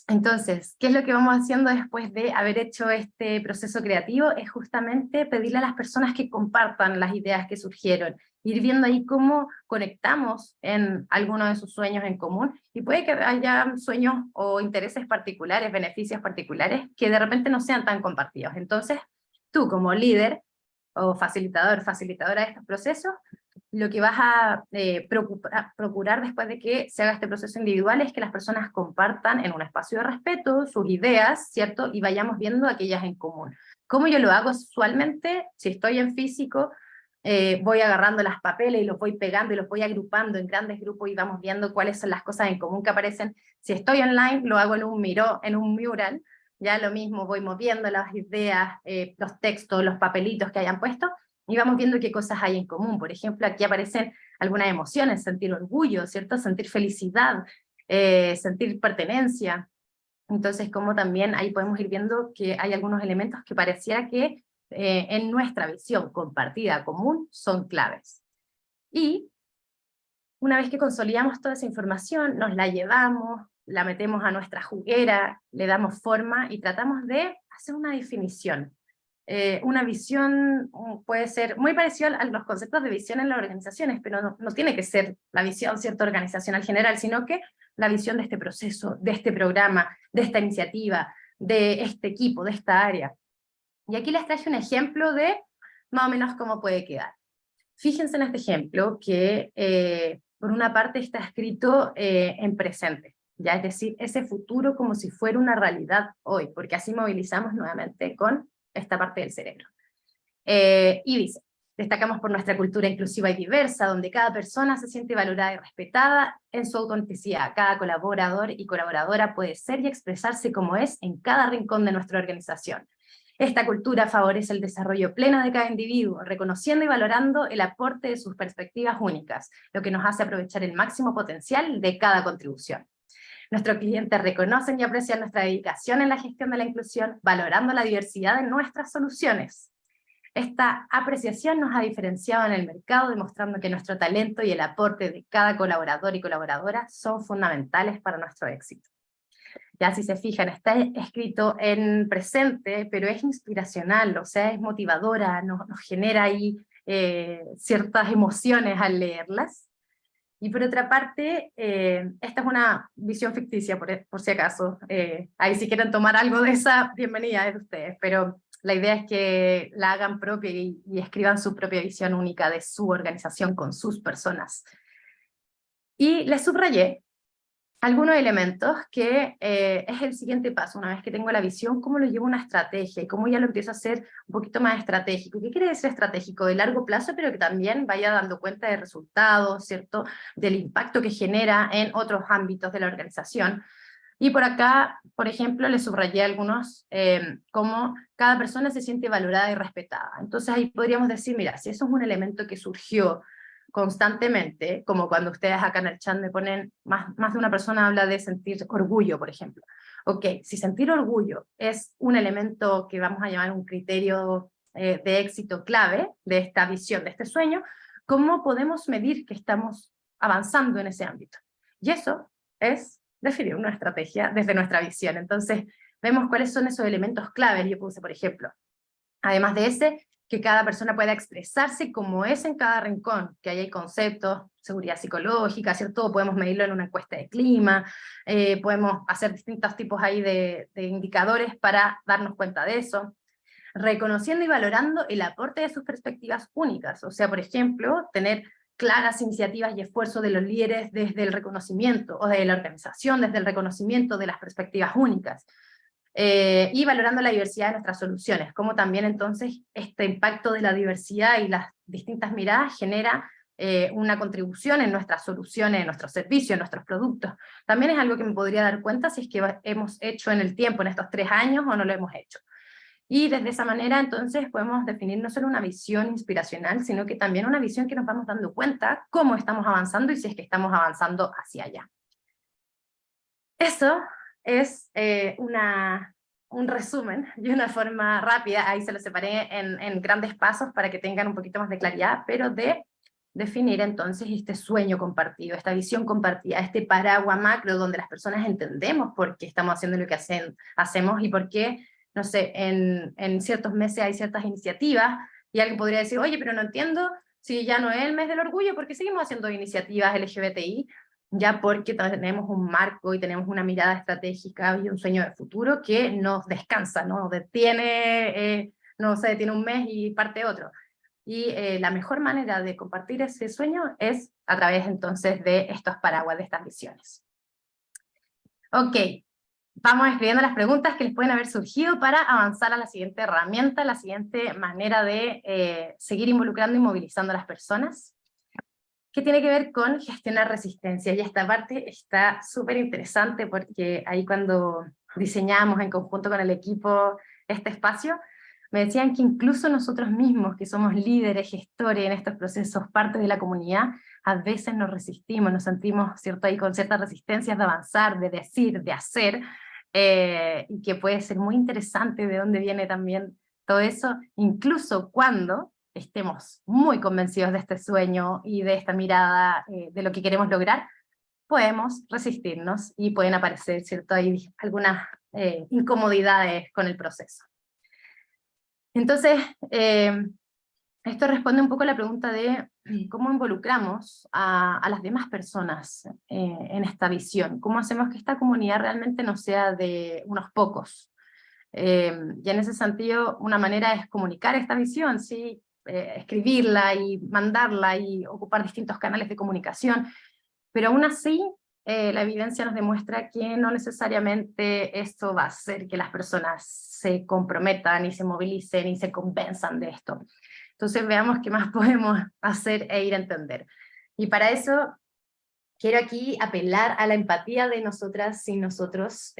entonces, ¿qué es lo que vamos haciendo después de haber hecho este proceso creativo? Es justamente pedirle a las personas que compartan las ideas que surgieron, ir viendo ahí cómo conectamos en alguno de sus sueños en común, y puede que haya sueños o intereses particulares, beneficios particulares, que de repente no sean tan compartidos. Entonces, tú como líder o facilitador, facilitadora de estos procesos, lo que vas a procurar después de que se haga este proceso individual es que las personas compartan en un espacio de respeto sus ideas, ¿cierto? Y vayamos viendo aquellas en común. ¿Cómo yo lo hago usualmente? Si estoy en físico, voy agarrando las papeles y los voy pegando y los voy agrupando en grandes grupos y vamos viendo cuáles son las cosas en común que aparecen. Si estoy online, lo hago en un mural, ya lo mismo, voy moviendo las ideas, los textos, los papelitos que hayan puesto, y vamos viendo qué cosas hay en común. Por ejemplo, aquí aparecen algunas emociones, sentir orgullo, ¿cierto? Sentir felicidad, sentir pertenencia. Entonces, como también ahí podemos ir viendo que hay algunos elementos que pareciera que en nuestra visión compartida, común, son claves. Y una vez que consolidamos toda esa información, nos la llevamos, la metemos a nuestra juguera, le damos forma y tratamos de hacer una definición. Una visión puede ser muy parecida a los conceptos de visión en las organizaciones, pero no tiene que ser la visión, cierta organizacional general, sino que la visión de este proceso, de este programa, de esta iniciativa, de este equipo, de esta área. Y aquí les traje un ejemplo de más o menos cómo puede quedar. Fíjense en este ejemplo que por una parte está escrito en presente, ya, es decir, ese futuro como si fuera una realidad hoy, porque así movilizamos nuevamente con esta parte del cerebro. Y dice, destacamos por nuestra cultura inclusiva y diversa, donde cada persona se siente valorada y respetada en su autenticidad. Cada colaborador y colaboradora puede ser y expresarse como es en cada rincón de nuestra organización. Esta cultura favorece el desarrollo pleno de cada individuo, reconociendo y valorando el aporte de sus perspectivas únicas, lo que nos hace aprovechar el máximo potencial de cada contribución. Nuestros clientes reconocen y aprecian nuestra dedicación en la gestión de la inclusión, valorando la diversidad de nuestras soluciones. Esta apreciación nos ha diferenciado en el mercado, demostrando que nuestro talento y el aporte de cada colaborador y colaboradora son fundamentales para nuestro éxito. Ya si se fijan, está escrito en presente, pero es inspiracional, o sea, es motivadora, nos genera ahí ciertas emociones al leerlas. Y por otra parte, esta es una visión ficticia, por si acaso. Ahí si quieren tomar algo de esa, bienvenida es de ustedes, pero la idea es que la hagan propia y escriban su propia visión única de su organización con sus personas. Y les subrayé algunos elementos que es el siguiente paso. Una vez que tengo la visión, ¿cómo lo llevo a una estrategia? Y cómo ya lo empiezo a hacer un poquito más estratégico. ¿Qué quiere decir estratégico? De largo plazo, pero que también vaya dando cuenta de resultados, ¿cierto? Del impacto que genera en otros ámbitos de la organización. Y por acá, por ejemplo, les subrayé algunos, como cada persona se siente valorada y respetada. Entonces ahí podríamos decir, mira, si eso es un elemento que surgió constantemente, como cuando ustedes acá en el chat me ponen, más de una persona habla de sentir orgullo, por ejemplo. Ok, si sentir orgullo es un elemento que vamos a llamar un criterio de éxito clave de esta visión, de este sueño, ¿cómo podemos medir que estamos avanzando en ese ámbito? Y eso es definir una estrategia desde nuestra visión. Entonces, vemos cuáles son esos elementos claves. Yo puse, por ejemplo, además de ese, que cada persona pueda expresarse como es en cada rincón, que haya conceptos, seguridad psicológica, ¿cierto? Podemos medirlo en una encuesta de clima, podemos hacer distintos tipos ahí de indicadores para darnos cuenta de eso, reconociendo y valorando el aporte de sus perspectivas únicas, o sea, por ejemplo, tener claras iniciativas y esfuerzos de los líderes desde el reconocimiento, o de la organización desde el reconocimiento de las perspectivas únicas, y valorando la diversidad de nuestras soluciones, como también entonces este impacto de la diversidad y las distintas miradas genera una contribución en nuestras soluciones, en nuestros servicios, en nuestros productos. También es algo que me podría dar cuenta si es que hemos hecho en el tiempo, en estos 3 años, o no lo hemos hecho. Y desde esa manera entonces podemos definir no solo una visión inspiracional, sino que también una visión que nos vamos dando cuenta cómo estamos avanzando y si es que estamos avanzando hacia allá. Eso es un resumen y una forma rápida, ahí se lo separé en grandes pasos para que tengan un poquito más de claridad, pero de definir entonces este sueño compartido, esta visión compartida, este paraguas macro donde las personas entendemos por qué estamos haciendo lo que hacemos y por qué, no sé, en ciertos meses hay ciertas iniciativas y alguien podría decir, oye, pero no entiendo si ya no es el mes del orgullo, ¿por qué seguimos haciendo iniciativas LGBTI? Ya porque tenemos un marco y tenemos una mirada estratégica y un sueño de futuro que nos descansa, no detiene, no se detiene un mes y parte otro. Y la mejor manera de compartir ese sueño es a través entonces de estos paraguas, de estas visiones. Ok, vamos escribiendo las preguntas que les pueden haber surgido para avanzar a la siguiente herramienta, la siguiente manera de seguir involucrando y movilizando a las personas, que tiene que ver con gestionar resistencia. Y esta parte está súper interesante porque ahí cuando diseñamos en conjunto con el equipo este espacio, me decían que incluso nosotros mismos, que somos líderes, gestores en estos procesos, parte de la comunidad, a veces nos resistimos, nos sentimos, ¿cierto?, ahí con ciertas resistencias de avanzar, de decir, de hacer, y que puede ser muy interesante de dónde viene también todo eso, incluso cuando estemos muy convencidos de este sueño y de esta mirada de lo que queremos lograr, podemos resistirnos y pueden aparecer, ¿cierto?, hay algunas incomodidades con el proceso. Entonces, esto responde un poco a la pregunta de cómo involucramos a las demás personas en esta visión, cómo hacemos que esta comunidad realmente no sea de unos pocos. Y en ese sentido, una manera es comunicar esta visión, ¿sí? Escribirla y mandarla y ocupar distintos canales de comunicación, pero aún así la evidencia nos demuestra que no necesariamente esto va a hacer que las personas se comprometan y se movilicen y se convenzan de esto. Entonces veamos qué más podemos hacer e ir a entender. Y para eso quiero aquí apelar a la empatía de nosotras y nosotros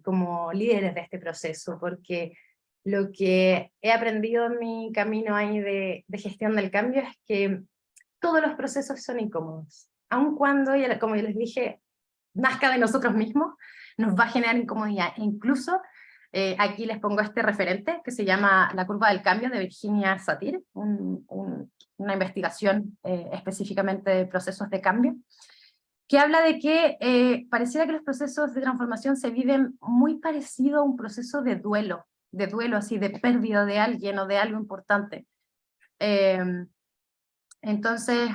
como líderes de este proceso, porque lo que he aprendido en mi camino ahí de gestión del cambio es que todos los procesos son incómodos, aun cuando, como yo les dije, nazca de nosotros mismos, nos va a generar incomodidad, e incluso Aquí les pongo este referente que se llama La curva del cambio de Virginia Satir, una investigación específicamente de procesos de cambio, que habla de que pareciera que los procesos de transformación se viven muy parecido a un proceso de duelo así, de pérdida de alguien o de algo importante. Entonces,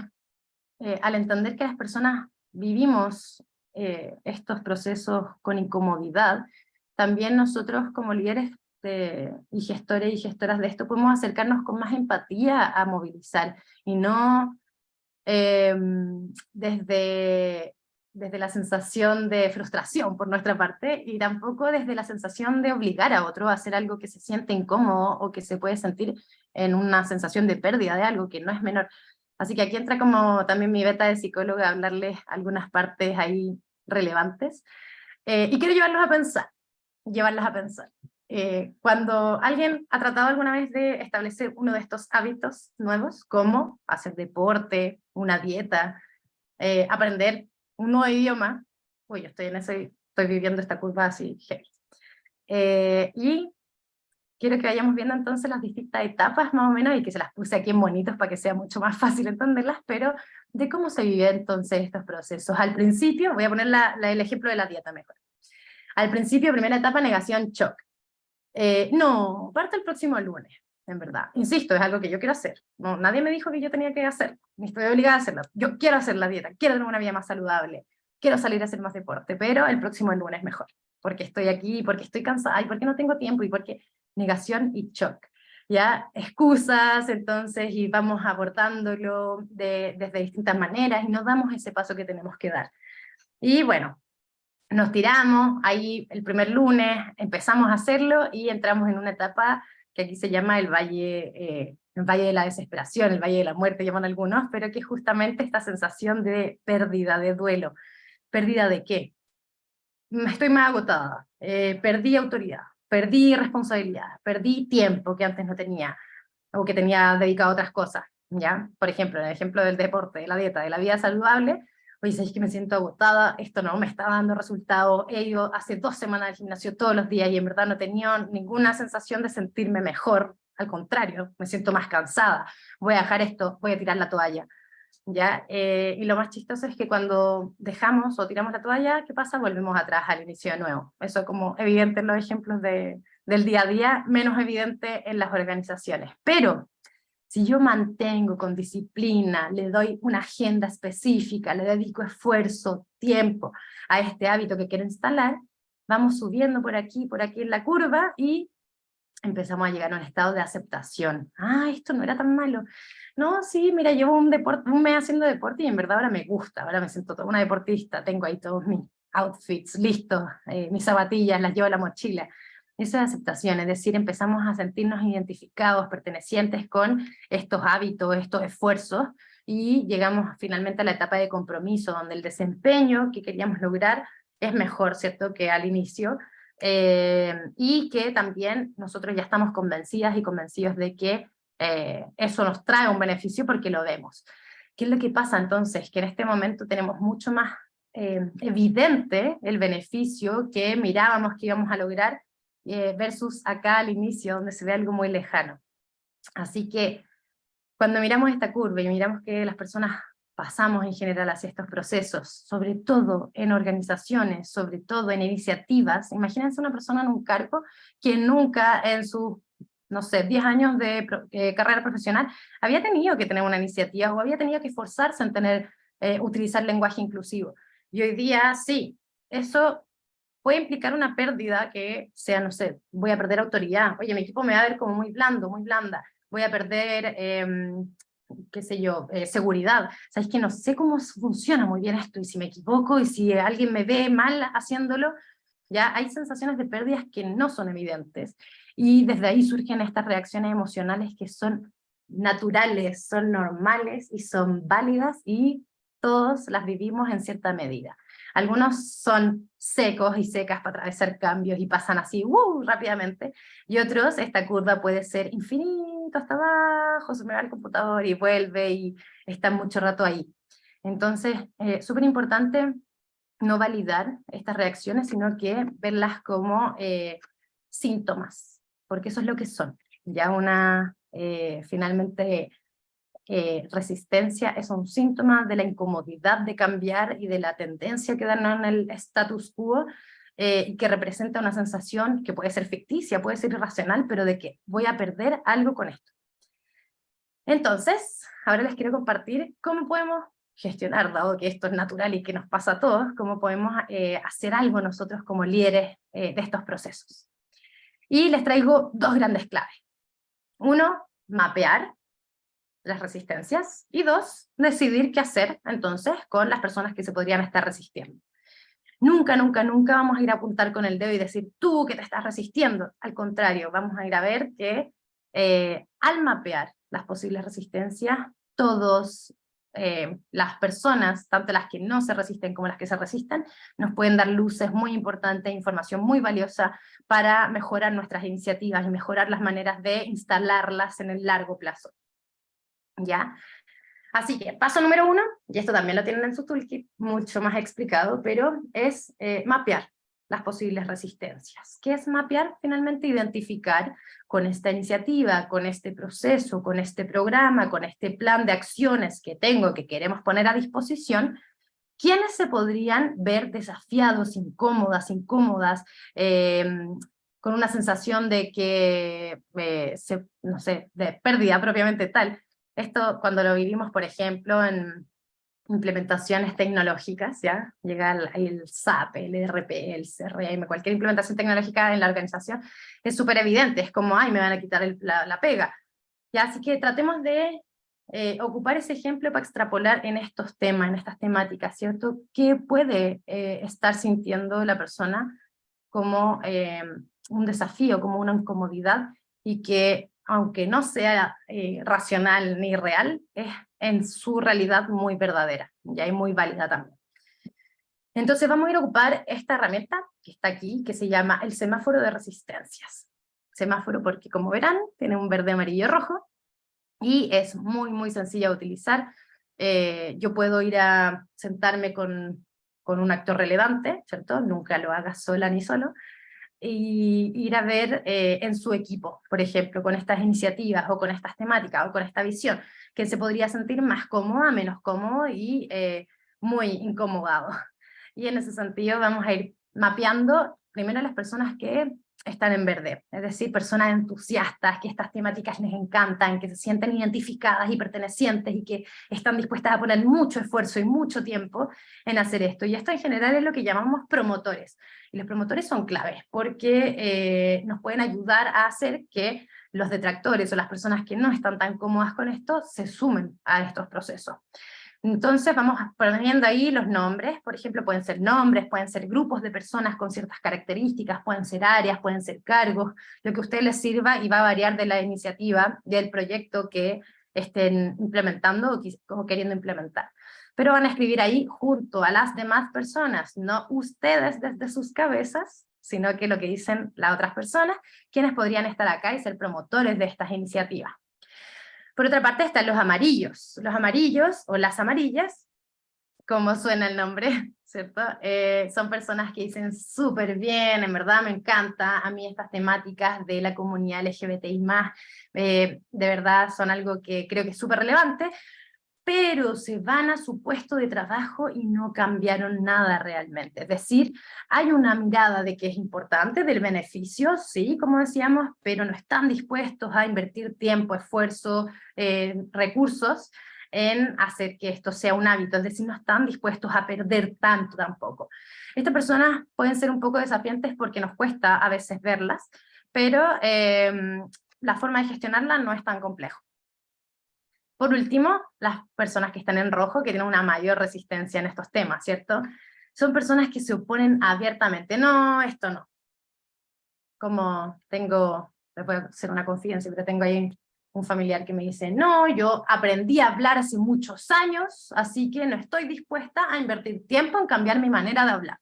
al entender que las personas vivimos estos procesos con incomodidad, también nosotros como líderes y gestores y gestoras de esto podemos acercarnos con más empatía a movilizar, y no desde la sensación de frustración por nuestra parte, y tampoco desde la sensación de obligar a otro a hacer algo que se siente incómodo o que se puede sentir en una sensación de pérdida de algo que no es menor. Así que aquí entra como también mi beta de psicóloga a hablarles algunas partes ahí relevantes. Y quiero llevarlas a pensar. Cuando alguien ha tratado alguna vez de establecer uno de estos hábitos nuevos, como hacer deporte, una dieta, aprender un nuevo idioma, uy, yo estoy en ese, estoy viviendo esta curva así, heavy. Y quiero que vayamos viendo entonces las distintas etapas más o menos, y que se las puse aquí en bonitos para que sea mucho más fácil entenderlas, pero de cómo se viven entonces estos procesos. Al principio, voy a poner el ejemplo de la dieta mejor. Al principio, primera etapa, negación, shock. No, parte el próximo lunes, en verdad. Insisto, es algo que yo quiero hacer. No, nadie me dijo que yo tenía que hacerlo, ni estoy obligada a hacerlo. Yo quiero hacer la dieta, quiero tener una vida más saludable, quiero salir a hacer más deporte, pero el próximo lunes mejor, porque estoy aquí, porque estoy cansada, y porque no tengo tiempo, y porque negación y shock. ¿Ya? Excusas, entonces, y vamos abordándolo desde distintas maneras, y no damos ese paso que tenemos que dar. Y bueno, nos tiramos, ahí el primer lunes empezamos a hacerlo y entramos en una etapa que aquí se llama el valle de la desesperación, el valle de la muerte llaman algunos, pero que es justamente esta sensación de pérdida, de duelo. ¿Pérdida de qué? Estoy más agotada, perdí autoridad, perdí responsabilidad, perdí tiempo que antes no tenía, o que tenía dedicado a otras cosas, ¿ya? Por ejemplo, en el ejemplo del deporte, de la dieta, de la vida saludable, oye, sabéis que me siento agotada, esto no me está dando resultado, he ido hace 2 semanas al gimnasio todos los días y en verdad no he tenido ninguna sensación de sentirme mejor, al contrario, me siento más cansada, voy a dejar esto, voy a tirar la toalla, ¿ya? Y lo más chistoso es que cuando dejamos o tiramos la toalla, ¿qué pasa? Volvemos atrás al inicio de nuevo. Eso es como evidente en los ejemplos del día a día, menos evidente en las organizaciones. Pero si yo mantengo con disciplina, le doy una agenda específica, le dedico esfuerzo, tiempo a este hábito que quiero instalar, vamos subiendo por aquí en la curva y empezamos a llegar a un estado de aceptación. Ah, esto no era tan malo. No, sí, mira, llevo un mes haciendo deporte y en verdad ahora me gusta, ahora me siento toda una deportista, tengo ahí todos mis outfits listos, mis zapatillas, las llevo a la mochila. Eso es aceptación, es decir, empezamos a sentirnos identificados, pertenecientes con estos hábitos, estos esfuerzos, y llegamos finalmente a la etapa de compromiso, donde el desempeño que queríamos lograr es mejor, ¿cierto?, que al inicio, y que también nosotros ya estamos convencidas y convencidos de que eso nos trae un beneficio porque lo vemos. ¿Qué es lo que pasa entonces? Que en este momento tenemos mucho más evidente el beneficio que mirábamos que íbamos a lograr, versus acá al inicio, donde se ve algo muy lejano. Así que cuando miramos esta curva y miramos que las personas pasamos en general hacia estos procesos, sobre todo en organizaciones, sobre todo en iniciativas, imagínense una persona en un cargo que nunca en sus, no sé, 10 años de carrera profesional había tenido que tener una iniciativa o había tenido que esforzarse en utilizar lenguaje inclusivo. Y hoy día sí, eso puede implicar una pérdida que sea, no sé, voy a perder autoridad, oye, mi equipo me va a ver como muy blando, muy blanda, voy a perder, qué sé yo, seguridad. Sabes que no sé cómo funciona muy bien esto, y si me equivoco, y si alguien me ve mal haciéndolo, ya hay sensaciones de pérdidas que no son evidentes. Y desde ahí surgen estas reacciones emocionales que son naturales, son normales y son válidas, y todos las vivimos en cierta medida. Algunos son secos y secas para atravesar cambios y pasan así rápidamente, y otros, esta curva puede ser infinito hasta abajo, se me va el computador y vuelve y está mucho rato ahí. Entonces, súper importante no validar estas reacciones, sino que verlas como síntomas, porque eso es lo que son. Ya una, finalmente, resistencia es un síntoma de la incomodidad de cambiar y de la tendencia que dan en el status quo, y que representa una sensación que puede ser ficticia, puede ser irracional, pero de que voy a perder algo con esto. Entonces, ahora les quiero compartir cómo podemos gestionar, dado que esto es natural y que nos pasa a todos, cómo podemos hacer algo nosotros como líderes de estos procesos. Y les traigo dos grandes claves. Uno, mapear las resistencias, y dos, decidir qué hacer entonces con las personas que se podrían estar resistiendo. Nunca, nunca, nunca vamos a ir a apuntar con el dedo y decir, tú que te estás resistiendo. Al contrario, vamos a ir a ver que al mapear las posibles resistencias, todas las personas, tanto las que no se resisten como las que se resisten, nos pueden dar luces muy importantes, información muy valiosa para mejorar nuestras iniciativas y mejorar las maneras de instalarlas en el largo plazo. ¿Ya? Así que, paso número 1, y esto también lo tienen en su toolkit, mucho más explicado, pero es mapear las posibles resistencias. ¿Qué es mapear? Finalmente identificar con esta iniciativa, con este proceso, con este programa, con este plan de acciones que tengo, que queremos poner a disposición, quiénes se podrían ver desafiados, incómodas, con una sensación de que, no sé, de pérdida propiamente tal. Esto cuando lo vivimos, por ejemplo, en implementaciones tecnológicas, ¿ya? Llega el SAP, el ERP, el CRM, cualquier implementación tecnológica en la organización, es súper evidente, es como, ay, me van a quitar la pega. ¿Ya? Así que tratemos de ocupar ese ejemplo para extrapolar en estos temas, en estas temáticas, ¿cierto? ¿Qué puede estar sintiendo la persona como un desafío, como una incomodidad, y que, aunque no sea racional ni real, es en su realidad muy verdadera, y muy válida también. Entonces vamos a ir a ocupar esta herramienta que está aquí, que se llama el semáforo de resistencias. Semáforo porque, como verán, tiene un verde, amarillo, rojo, y es muy, muy sencilla de utilizar. Yo puedo ir a sentarme con un actor relevante, ¿cierto? Nunca lo haga sola ni solo, y ir a ver en su equipo, por ejemplo, con estas iniciativas, o con estas temáticas, o con esta visión, que se podría sentir más cómoda, menos cómodo, y muy incomodado. Y en ese sentido vamos a ir mapeando primero a las personas que están en verde, es decir, personas entusiastas, que estas temáticas les encantan, que se sienten identificadas y pertenecientes, y que están dispuestas a poner mucho esfuerzo y mucho tiempo en hacer esto. Y esto en general es lo que llamamos promotores. Y los promotores son claves, porque nos pueden ayudar a hacer que los detractores o las personas que no están tan cómodas con esto se sumen a estos procesos. Entonces vamos poniendo ahí los nombres, por ejemplo, pueden ser nombres, pueden ser grupos de personas con ciertas características, pueden ser áreas, pueden ser cargos, lo que a ustedes les sirva, y va a variar de la iniciativa, del proyecto que estén implementando o queriendo implementar. Pero van a escribir ahí junto a las demás personas, no ustedes desde sus cabezas, sino que lo que dicen las otras personas, quienes podrían estar acá y ser promotores de estas iniciativas. Por otra parte están los amarillos. Los amarillos, o las amarillas, como suena el nombre, ¿cierto? Son personas que dicen súper bien, en verdad me encanta, a mí estas temáticas de la comunidad LGBTI+, de verdad son algo que creo que es súper relevante, pero se van a su puesto de trabajo y no cambiaron nada realmente. Es decir, hay una mirada de que es importante, del beneficio, sí, como decíamos, pero no están dispuestos a invertir tiempo, esfuerzo, recursos en hacer que esto sea un hábito, es decir, no están dispuestos a perder tanto tampoco. Estas personas pueden ser un poco desafiantes porque nos cuesta a veces verlas, pero la forma de gestionarla no es tan complejo. Por último, las personas que están en rojo, que tienen una mayor resistencia en estos temas, ¿cierto? Son personas que se oponen abiertamente. No, esto no. Como tengo, les voy a hacer una confidencia, pero tengo ahí un familiar que me dice, no, yo aprendí a hablar hace muchos años, así que no estoy dispuesta a invertir tiempo en cambiar mi manera de hablar.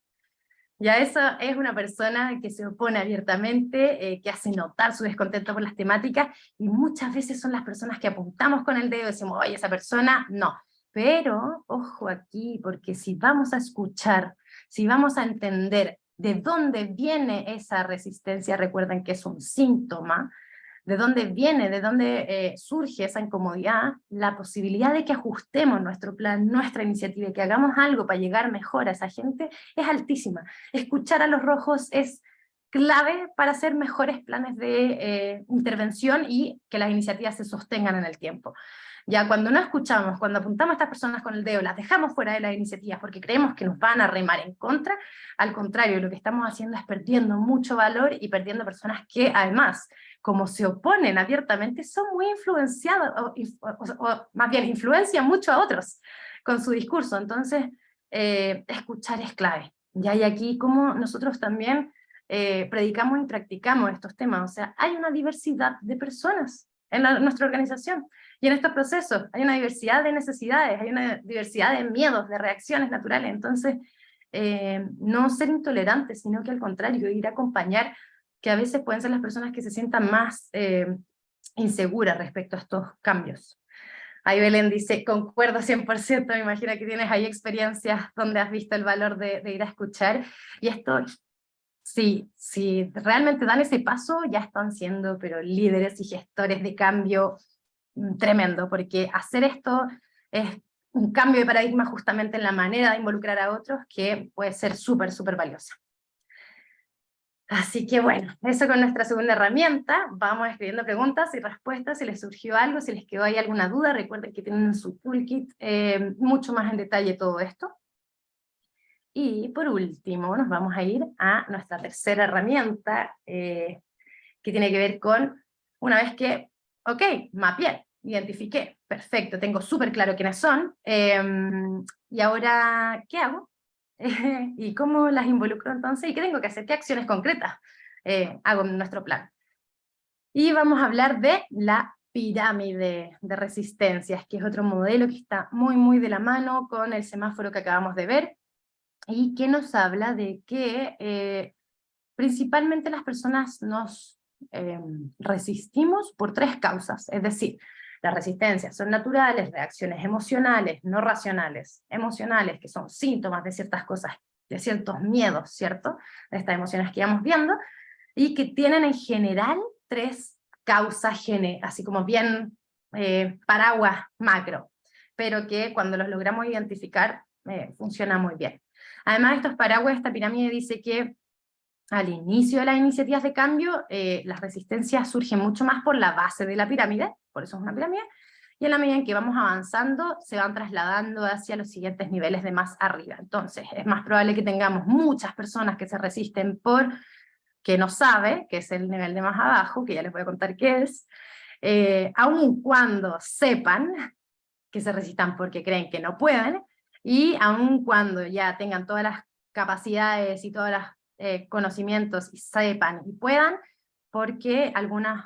Ya eso es una persona que se opone abiertamente, que hace notar su descontento por las temáticas, y muchas veces son las personas que apuntamos con el dedo y decimos, oye, esa persona no. Pero, ojo aquí, porque si vamos a escuchar, si vamos a entender de dónde viene esa resistencia. Recuerden que es un síntoma, de dónde viene, de dónde surge esa incomodidad. La posibilidad de que ajustemos nuestro plan, nuestra iniciativa, y que hagamos algo para llegar mejor a esa gente, es altísima. Escuchar a los rojos es clave para hacer mejores planes de intervención y que las iniciativas se sostengan en el tiempo. Ya cuando no escuchamos, cuando apuntamos a estas personas con el dedo, las dejamos fuera de las iniciativas porque creemos que nos van a remar en contra, al contrario, lo que estamos haciendo es perdiendo mucho valor y perdiendo personas que además, como se oponen abiertamente, son muy influenciadas, o más bien influencian mucho a otros con su discurso. Entonces, escuchar es clave. Ya, y aquí como nosotros también predicamos y practicamos estos temas, o sea, hay una diversidad de personas en nuestra organización, y en estos procesos hay una diversidad de necesidades, hay una diversidad de miedos, de reacciones naturales. Entonces, no ser intolerantes, sino que al contrario, ir a acompañar, que a veces pueden ser las personas que se sientan más inseguras respecto a estos cambios. Ahí Belén dice, concuerdo 100%, me imagino que tienes ahí experiencias donde has visto el valor de ir a escuchar, y esto, si realmente dan ese paso, ya están siendo pero líderes y gestores de cambio tremendo, porque hacer esto es un cambio de paradigma justamente en la manera de involucrar a otros que puede ser súper, súper valiosa. Así que bueno, eso con nuestra segunda herramienta. Vamos escribiendo preguntas y respuestas, si les surgió algo, si les quedó ahí alguna duda. Recuerden que tienen en su toolkit mucho más en detalle todo esto. Y por último, nos vamos a ir a nuestra tercera herramienta, que tiene que ver con, una vez que, ok, mapeé, identifiqué, perfecto, tengo súper claro quiénes son, y ahora, ¿qué hago? ¿Y cómo las involucro entonces? ¿Y qué tengo que hacer? ¿Qué acciones concretas hago en nuestro plan? Y vamos a hablar de la pirámide de resistencias, que es otro modelo que está muy, muy de la mano con el semáforo que acabamos de ver, y que nos habla de que principalmente las personas nos resistimos por tres causas, es decir, las resistencias son naturales, reacciones emocionales, no racionales, emocionales, que son síntomas de ciertas cosas, de ciertos miedos, ¿cierto? De estas emociones que íbamos viendo, y que tienen en general tres causas, así como bien paraguas macro, pero que cuando los logramos identificar funciona muy bien. Además, estos paraguas, esta pirámide dice que al inicio de las iniciativas de cambio, las resistencias surgen mucho más por la base de la pirámide, por eso es una pirámide, y en la medida en que vamos avanzando, se van trasladando hacia los siguientes niveles de más arriba. Entonces, es más probable que tengamos muchas personas que se resisten por que no sabe, que es el nivel de más abajo, que ya les voy a contar qué es, aun cuando sepan que se resistan porque creen que no pueden, y aun cuando ya tengan todas las capacidades y todos los conocimientos y sepan y puedan, porque algunas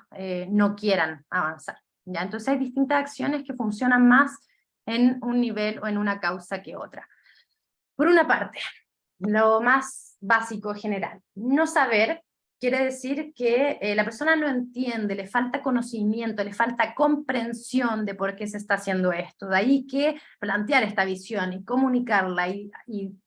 no quieran avanzar. ¿Ya? Entonces hay distintas acciones que funcionan más en un nivel o en una causa que otra. Por una parte, lo más básico general, no saber quiere decir que la persona no entiende, le falta conocimiento, le falta comprensión de por qué se está haciendo esto. De ahí que plantear esta visión y comunicarla y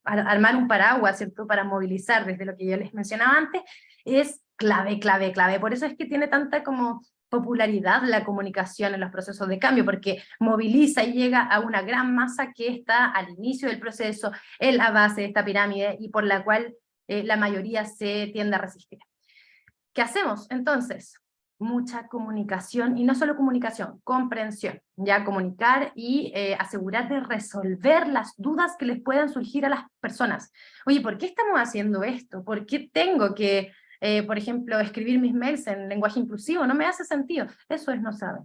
armar un paraguas, ¿cierto?, para movilizar desde lo que yo les mencionaba antes, es clave, clave, clave. Por eso es que tiene tanta como popularidad la comunicación en los procesos de cambio, porque moviliza y llega a una gran masa que está al inicio del proceso, en la base de esta pirámide, y por la cual la mayoría se tiende a resistir. ¿Qué hacemos entonces? Mucha comunicación, y no solo comunicación, comprensión, ya comunicar y asegurar de resolver las dudas que les puedan surgir a las personas. Oye, ¿por qué estamos haciendo esto? ¿Por qué tengo que, por ejemplo, escribir mis mails en lenguaje inclusivo? No me hace sentido. Eso es no saber,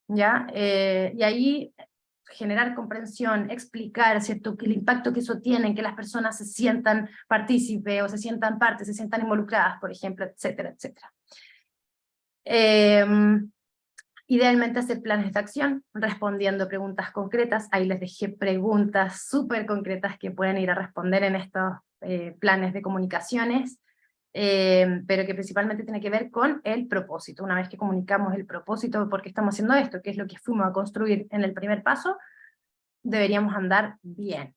¿ya? Y ahí generar comprensión, explicar, ¿cierto?, que el impacto que eso tiene en que las personas se sientan partícipe o se sientan parte, se sientan involucradas, por ejemplo, etcétera, etcétera. Idealmente hacer planes de acción, respondiendo preguntas concretas. Ahí les dejé preguntas súper concretas que pueden ir a responder en estos planes de comunicaciones, pero que principalmente tiene que ver con el propósito. Una vez que comunicamos el propósito de por qué estamos haciendo esto, que es lo que fuimos a construir en el primer paso, deberíamos andar bien.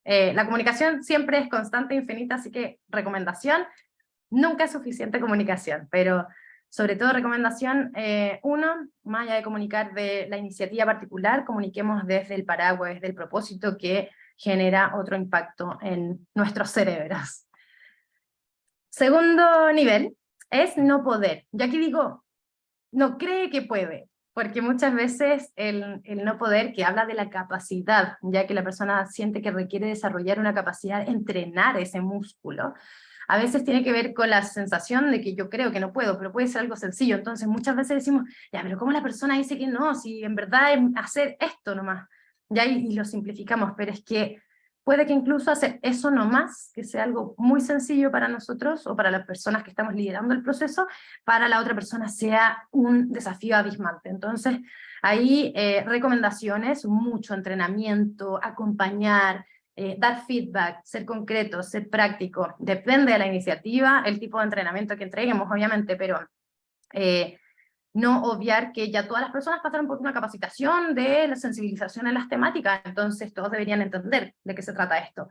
La comunicación siempre es constante e infinita, así que recomendación, nunca es suficiente comunicación, pero sobre todo recomendación, uno, más allá de comunicar de la iniciativa particular, comuniquemos desde el paraguas, desde el propósito que genera otro impacto en nuestros cerebros. Segundo nivel es no poder. Yo aquí digo, no cree que puede, porque muchas veces el no poder, que habla de la capacidad, ya que la persona siente que requiere desarrollar una capacidad, entrenar ese músculo, a veces tiene que ver con la sensación de que yo creo que no puedo, pero puede ser algo sencillo. Entonces muchas veces decimos, ya, pero ¿cómo la persona dice que no? Si en verdad es hacer esto nomás, ya, y lo simplificamos, pero es que puede que incluso hacer eso nomás, que sea algo muy sencillo para nosotros o para las personas que estamos liderando el proceso, para la otra persona sea un desafío abismante. Entonces, ahí recomendaciones, mucho entrenamiento, acompañar, dar feedback, ser concreto, ser práctico, depende de la iniciativa, el tipo de entrenamiento que entreguemos, obviamente, pero no obviar que ya todas las personas pasaron por una capacitación de la sensibilización en las temáticas, entonces todos deberían entender de qué se trata esto.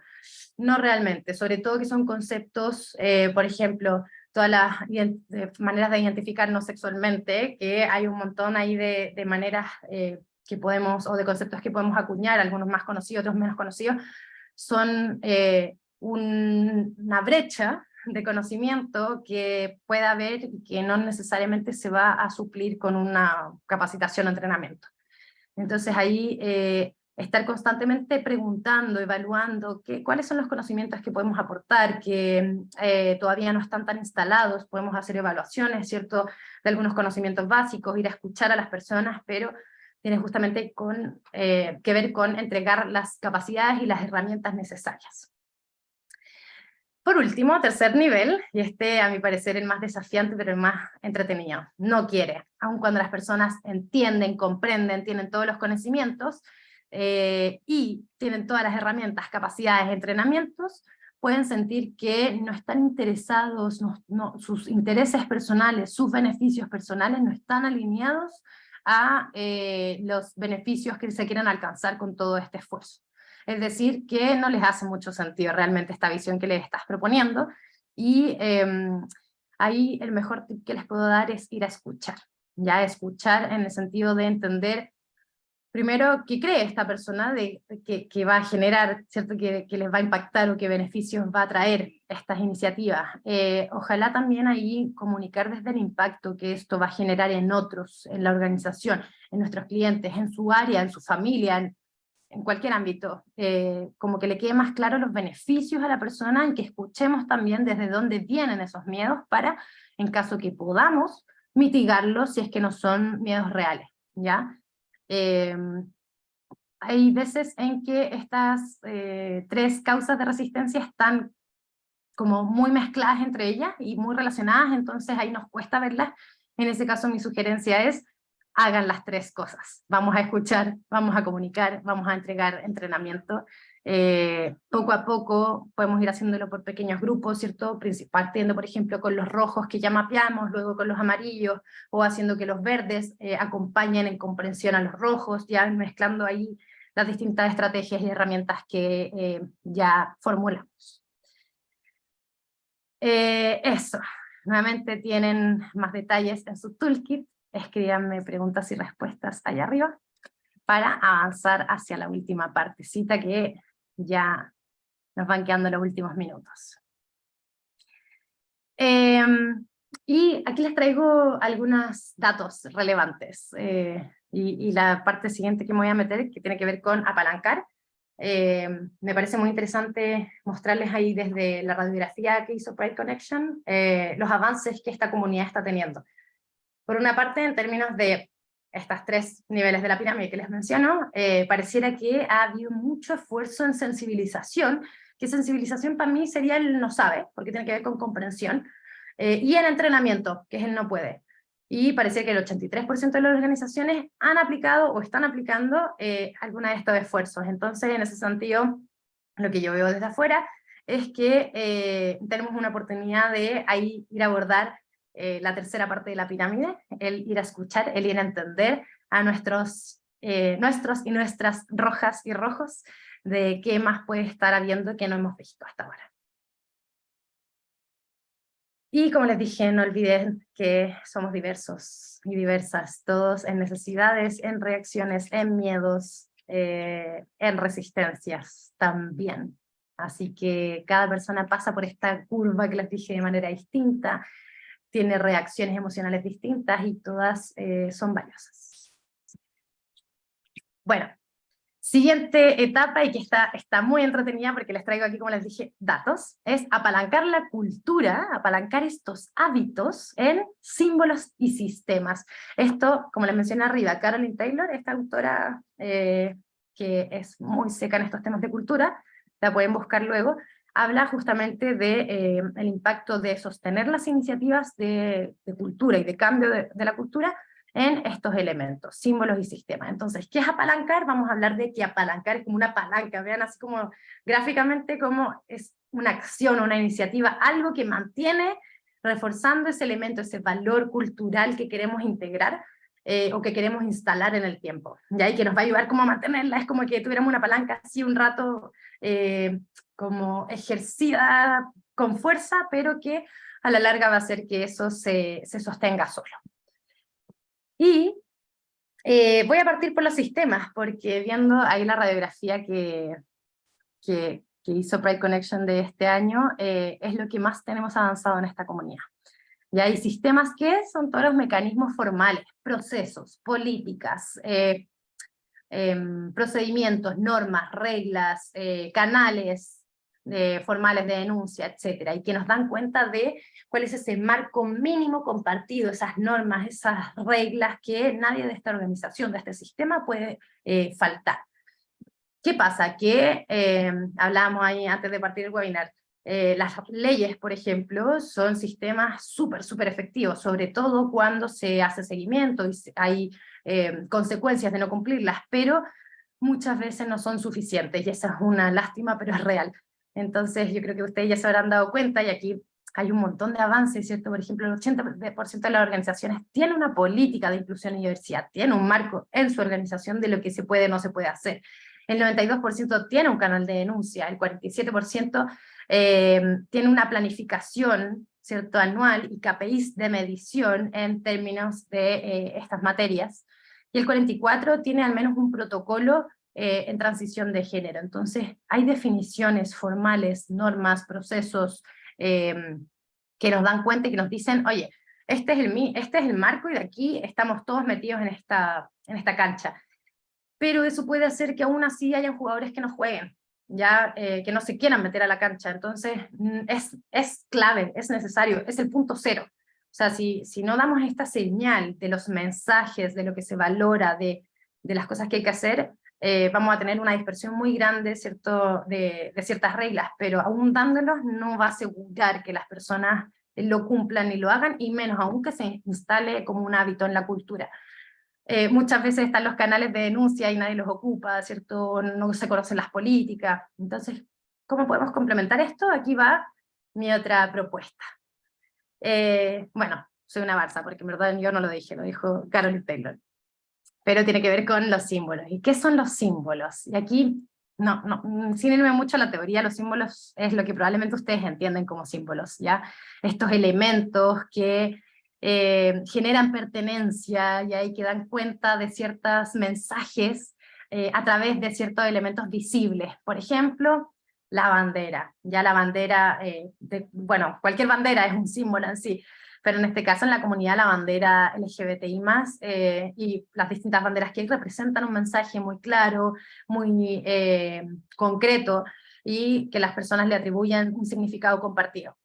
No realmente, sobre todo que son conceptos, por ejemplo, todas las maneras de identificarnos sexualmente, que hay un montón ahí de maneras que podemos, o de conceptos que podemos acuñar, algunos más conocidos, otros menos conocidos, son una brecha de conocimiento que pueda haber y que no necesariamente se va a suplir con una capacitación o entrenamiento. Entonces ahí estar constantemente preguntando, evaluando cuáles son los conocimientos que podemos aportar, que todavía no están tan instalados, podemos hacer evaluaciones, ¿cierto?, de algunos conocimientos básicos, ir a escuchar a las personas, pero tiene justamente que ver con entregar las capacidades y las herramientas necesarias. Por último, tercer nivel, y este a mi parecer el más desafiante pero el más entretenido, no quiere, aun cuando las personas entienden, comprenden, tienen todos los conocimientos y tienen todas las herramientas, capacidades, entrenamientos, pueden sentir que no están interesados, sus intereses personales, sus beneficios personales no están alineados a los beneficios que se quieren alcanzar con todo este esfuerzo. Es decir, que no les hace mucho sentido realmente esta visión que les estás proponiendo, y ahí el mejor tip que les puedo dar es ir a escuchar, ya escuchar en el sentido de entender primero qué cree esta persona que va a generar, ¿cierto?, que les va a impactar o qué beneficios va a traer estas iniciativas. Ojalá también ahí comunicar desde el impacto que esto va a generar en otros, en la organización, en nuestros clientes, en su área, en su familia, en cualquier ámbito, como que le quede más claro los beneficios a la persona y que escuchemos también desde dónde vienen esos miedos para, en caso que podamos, mitigarlos si es que no son miedos reales, ¿ya? Hay veces en que estas tres causas de resistencia están como muy mezcladas entre ellas y muy relacionadas, entonces ahí nos cuesta verlas. En ese caso mi sugerencia es, hagan las tres cosas. Vamos a escuchar, vamos a comunicar, vamos a entregar entrenamiento. Poco a poco podemos ir haciéndolo por pequeños grupos, ¿cierto? Partiendo, por ejemplo, con los rojos que ya mapeamos, luego con los amarillos, o haciendo que los verdes acompañen en comprensión a los rojos, ya mezclando ahí las distintas estrategias y herramientas que ya formulamos. Eso, nuevamente tienen más detalles en su toolkit, escríbanme preguntas y respuestas allá arriba, para avanzar hacia la última partecita que ya nos van quedando los últimos minutos. Y aquí les traigo algunos datos relevantes, y la parte siguiente que me voy a meter, que tiene que ver con apalancar. Me parece muy interesante mostrarles ahí desde la radiografía que hizo Pride Connection los avances que esta comunidad está teniendo. Por una parte, en términos de estos tres niveles de la pirámide que les menciono, pareciera que ha habido mucho esfuerzo en sensibilización, que sensibilización para mí sería el no sabe, porque tiene que ver con comprensión, y en entrenamiento, que es el no puede. Y parece que el 83% de las organizaciones han aplicado o están aplicando alguna de estos esfuerzos. Entonces, en ese sentido, lo que yo veo desde afuera es que tenemos una oportunidad de ahí ir a abordar la tercera parte de la pirámide, el ir a escuchar, el ir a entender a nuestros y nuestras rojas y rojos, de qué más puede estar habiendo que no hemos visto hasta ahora. Y como les dije, no olviden que somos diversos y diversas, todos en necesidades, en reacciones, en miedos, en resistencias también. Así que cada persona pasa por esta curva que les dije de manera distinta, tiene reacciones emocionales distintas y todas son valiosas. Bueno, siguiente etapa, y que está muy entretenida porque les traigo aquí, como les dije, datos, es apalancar la cultura, apalancar estos hábitos en símbolos y sistemas. Esto, como les mencioné arriba, Caroline Taylor, esta autora que es muy seca en estos temas de cultura, la pueden buscar luego, habla justamente de el impacto de sostener las iniciativas de cultura y de cambio de la cultura en estos elementos, símbolos y sistemas. Entonces, ¿qué es apalancar? Vamos a hablar de que apalancar es como una palanca, vean así como gráficamente como es una acción, una iniciativa, algo que mantiene reforzando ese elemento, ese valor cultural que queremos integrar o que queremos instalar en el tiempo, ¿ya? Y que nos va a ayudar como a mantenerla, es como que tuviéramos una palanca así un rato como ejercida con fuerza, pero que a la larga va a hacer que eso se sostenga solo. Y voy a partir por los sistemas, porque viendo ahí la radiografía que hizo Pride Connection de este año, es lo que más tenemos avanzado en esta comunidad. Y hay sistemas que son todos los mecanismos formales, procesos, políticas, procedimientos, normas, reglas, canales formales de denuncia, etcétera, y que nos dan cuenta de cuál es ese marco mínimo compartido, esas normas, esas reglas que nadie de esta organización, de este sistema puede faltar. ¿Qué pasa? Que hablábamos ahí antes de partir el webinar, las leyes, por ejemplo, son sistemas súper efectivos, sobre todo cuando se hace seguimiento y hay consecuencias de no cumplirlas, pero muchas veces no son suficientes, y esa es una lástima, pero es real. Entonces yo creo que ustedes ya se habrán dado cuenta, y aquí hay un montón de avances, ¿cierto? Por ejemplo, el 80% de las organizaciones tiene una política de inclusión y diversidad, tiene un marco en su organización de lo que se puede o no se puede hacer. El 92% tiene un canal de denuncia, el 47% tiene una planificación, ¿cierto?, anual y KPIs de medición en términos de estas materias, y el 44% tiene al menos un protocolo en transición de género. Entonces hay definiciones formales, normas, procesos que nos dan cuenta y que nos dicen, oye, este es el marco y de aquí estamos todos metidos en esta cancha. Pero eso puede hacer que aún así hayan jugadores que no jueguen, ya que no se quieran meter a la cancha. Entonces es clave, es necesario, es el punto cero. O sea, si no damos esta señal de los mensajes, de lo que se valora, de las cosas que hay que hacer, vamos a tener una dispersión muy grande, ¿cierto?, de ciertas reglas, pero aún dándolos no va a asegurar que las personas lo cumplan y lo hagan, y menos aún que se instale como un hábito en la cultura. Muchas veces están los canales de denuncia y nadie los ocupa, ¿cierto? No se conocen las políticas. Entonces, ¿cómo podemos complementar esto? Aquí va mi otra propuesta. Bueno, soy una barça, porque en verdad yo no lo dije, lo dijo Caroline Taylor. Pero tiene que ver con los símbolos. ¿Y qué son los símbolos? Y aquí, sin irme mucho a la teoría, los símbolos es lo que probablemente ustedes entienden como símbolos, ¿ya? Estos elementos que generan pertenencia, y ahí que dan cuenta de ciertos mensajes a través de ciertos elementos visibles. Por ejemplo, la bandera. Ya la bandera, bueno, cualquier bandera es un símbolo en sí, pero en este caso en la comunidad la bandera LGBTI+, y las distintas banderas que hay representan un mensaje muy claro, muy concreto, y que las personas le atribuyen un significado compartido.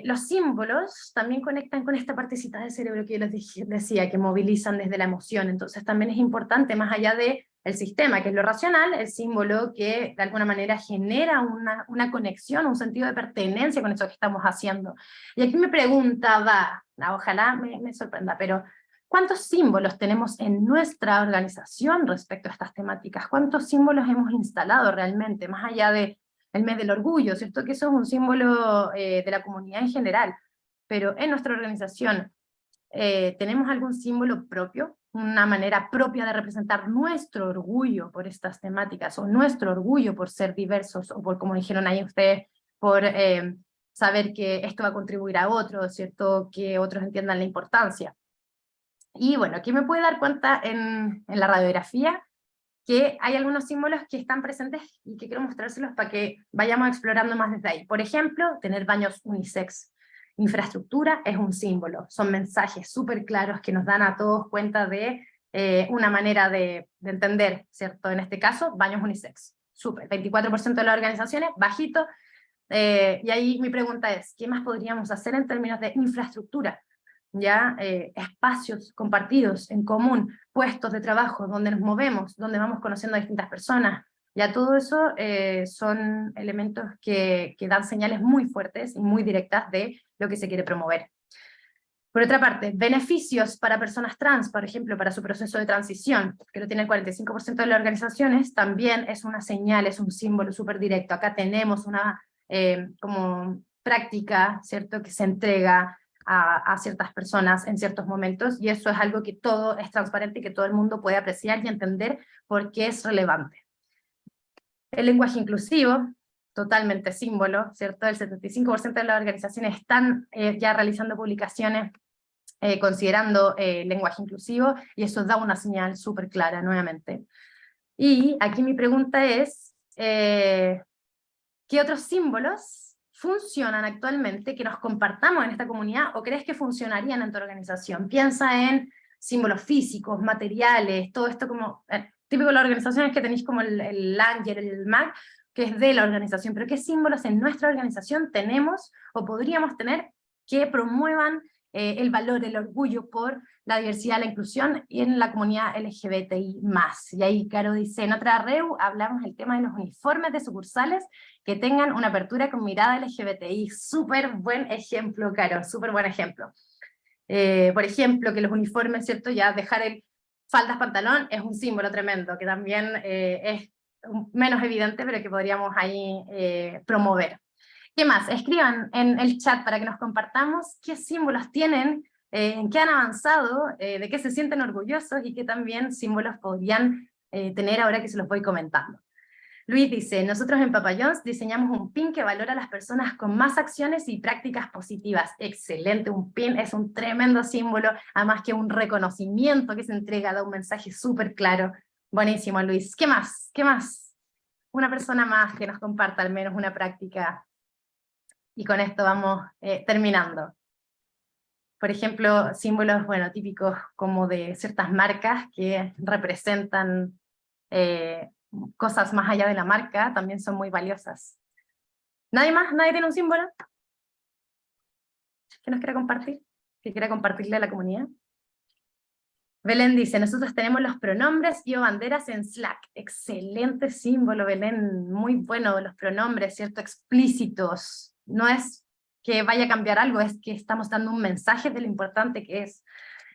Los símbolos también conectan con esta partecita del cerebro que yo les decía, que movilizan desde la emoción. Entonces también es importante, más allá del sistema, que es lo racional, el símbolo que de alguna manera genera una conexión, un sentido de pertenencia con eso que estamos haciendo. Y aquí me preguntaba, ojalá me sorprenda, pero ¿cuántos símbolos tenemos en nuestra organización respecto a estas temáticas? ¿Cuántos símbolos hemos instalado realmente, más allá de el mes del orgullo, ¿cierto? Que eso es un símbolo de la comunidad en general, pero en nuestra organización, ¿tenemos algún símbolo propio? Una manera propia de representar nuestro orgullo por estas temáticas, o nuestro orgullo por ser diversos, o por, como dijeron ahí ustedes, por saber que esto va a contribuir a otros, ¿cierto? Que otros entiendan la importancia. Y bueno, aquí me puede dar cuenta en la radiografía que hay algunos símbolos que están presentes y que quiero mostrárselos para que vayamos explorando más desde ahí. Por ejemplo, tener baños unisex. Infraestructura es un símbolo, son mensajes súper claros que nos dan a todos cuenta de una manera de entender, ¿cierto? En este caso, baños unisex. Súper, 24% de las organizaciones, bajito. Y ahí mi pregunta es, ¿qué más podríamos hacer en términos de infraestructura? ¿Ya? Espacios compartidos, en común, puestos de trabajo, donde nos movemos, donde vamos conociendo a distintas personas. Ya todo eso son elementos que dan señales muy fuertes y muy directas de lo que se quiere promover. Por otra parte, beneficios para personas trans, por ejemplo, para su proceso de transición, que lo tiene el 45% de las organizaciones, también es una señal, es un símbolo súper directo. Acá tenemos una como práctica, ¿cierto?, que se entrega a ciertas personas en ciertos momentos, y eso es algo que todo es transparente y que todo el mundo puede apreciar y entender por qué es relevante. El lenguaje inclusivo, totalmente símbolo, ¿cierto? El 75% de las organizaciones están ya realizando publicaciones considerando lenguaje inclusivo, y eso da una señal súper clara nuevamente. Y aquí mi pregunta es, ¿qué otros símbolos funcionan actualmente que nos compartamos en esta comunidad o crees que funcionarían en tu organización? Piensa en símbolos físicos, materiales, todo esto como, típico de las organizaciones que tenéis como el Langer, el MAC, que es de la organización, pero ¿qué símbolos en nuestra organización tenemos o podríamos tener que promuevan el valor, el orgullo por la diversidad, la inclusión y en la comunidad LGBTI+. Y ahí Caro dice, en otra REU hablamos del tema de los uniformes de sucursales que tengan una apertura con mirada LGBTI. Súper buen ejemplo, Caro, súper buen ejemplo. Por ejemplo, que los uniformes, ¿cierto? Ya dejar el faldas, pantalón es un símbolo tremendo, que también es menos evidente, pero que podríamos ahí promover. ¿Qué más? Escriban en el chat para que nos compartamos qué símbolos tienen, en qué han avanzado, de qué se sienten orgullosos y qué también símbolos podrían tener ahora que se los voy comentando. Luis dice, nosotros en Papa John's diseñamos un PIN que valora a las personas con más acciones y prácticas positivas. Excelente, un PIN es un tremendo símbolo, además que un reconocimiento que se entrega, da un mensaje súper claro. Buenísimo, Luis. ¿Qué más? ¿Qué más? Una persona más que nos comparta al menos una práctica. Y con esto vamos terminando. Por ejemplo, símbolos, bueno, típicos como de ciertas marcas que representan cosas más allá de la marca, también son muy valiosas. ¿Nadie más? ¿Nadie tiene un símbolo que nos quiera compartir? ¿Que quiera compartirle a la comunidad? Belén dice, nosotros tenemos los pronombres y o banderas en Slack. Excelente símbolo, Belén, muy bueno los pronombres, ¿cierto? Explícitos. No es que vaya a cambiar algo, es que estamos dando un mensaje de lo importante que es.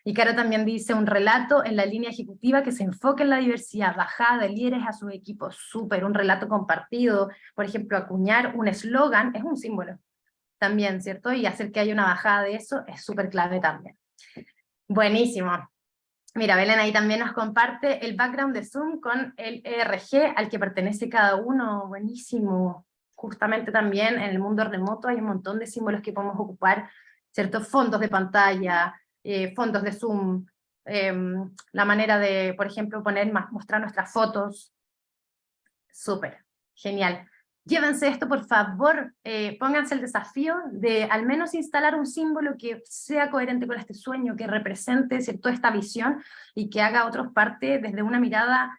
Y Caro también dice, un relato en la línea ejecutiva que se enfoque en la diversidad, bajada de líderes a sus equipos, súper, un relato compartido, por ejemplo, acuñar un eslogan es un símbolo también, ¿cierto? Y hacer que haya una bajada de eso es súper clave también. Buenísimo. Mira, Belén ahí también nos comparte el background de Zoom con el ERG al que pertenece cada uno, buenísimo. Justamente también en el mundo remoto hay un montón de símbolos que podemos ocupar, ¿cierto? Fondos de pantalla, fondos de Zoom, la manera de, por ejemplo, mostrar nuestras fotos. Súper, genial. Llévense esto, por favor, pónganse el desafío de al menos instalar un símbolo que sea coherente con este sueño, que represente, ¿cierto?, esta visión, y que haga a otros parte desde una mirada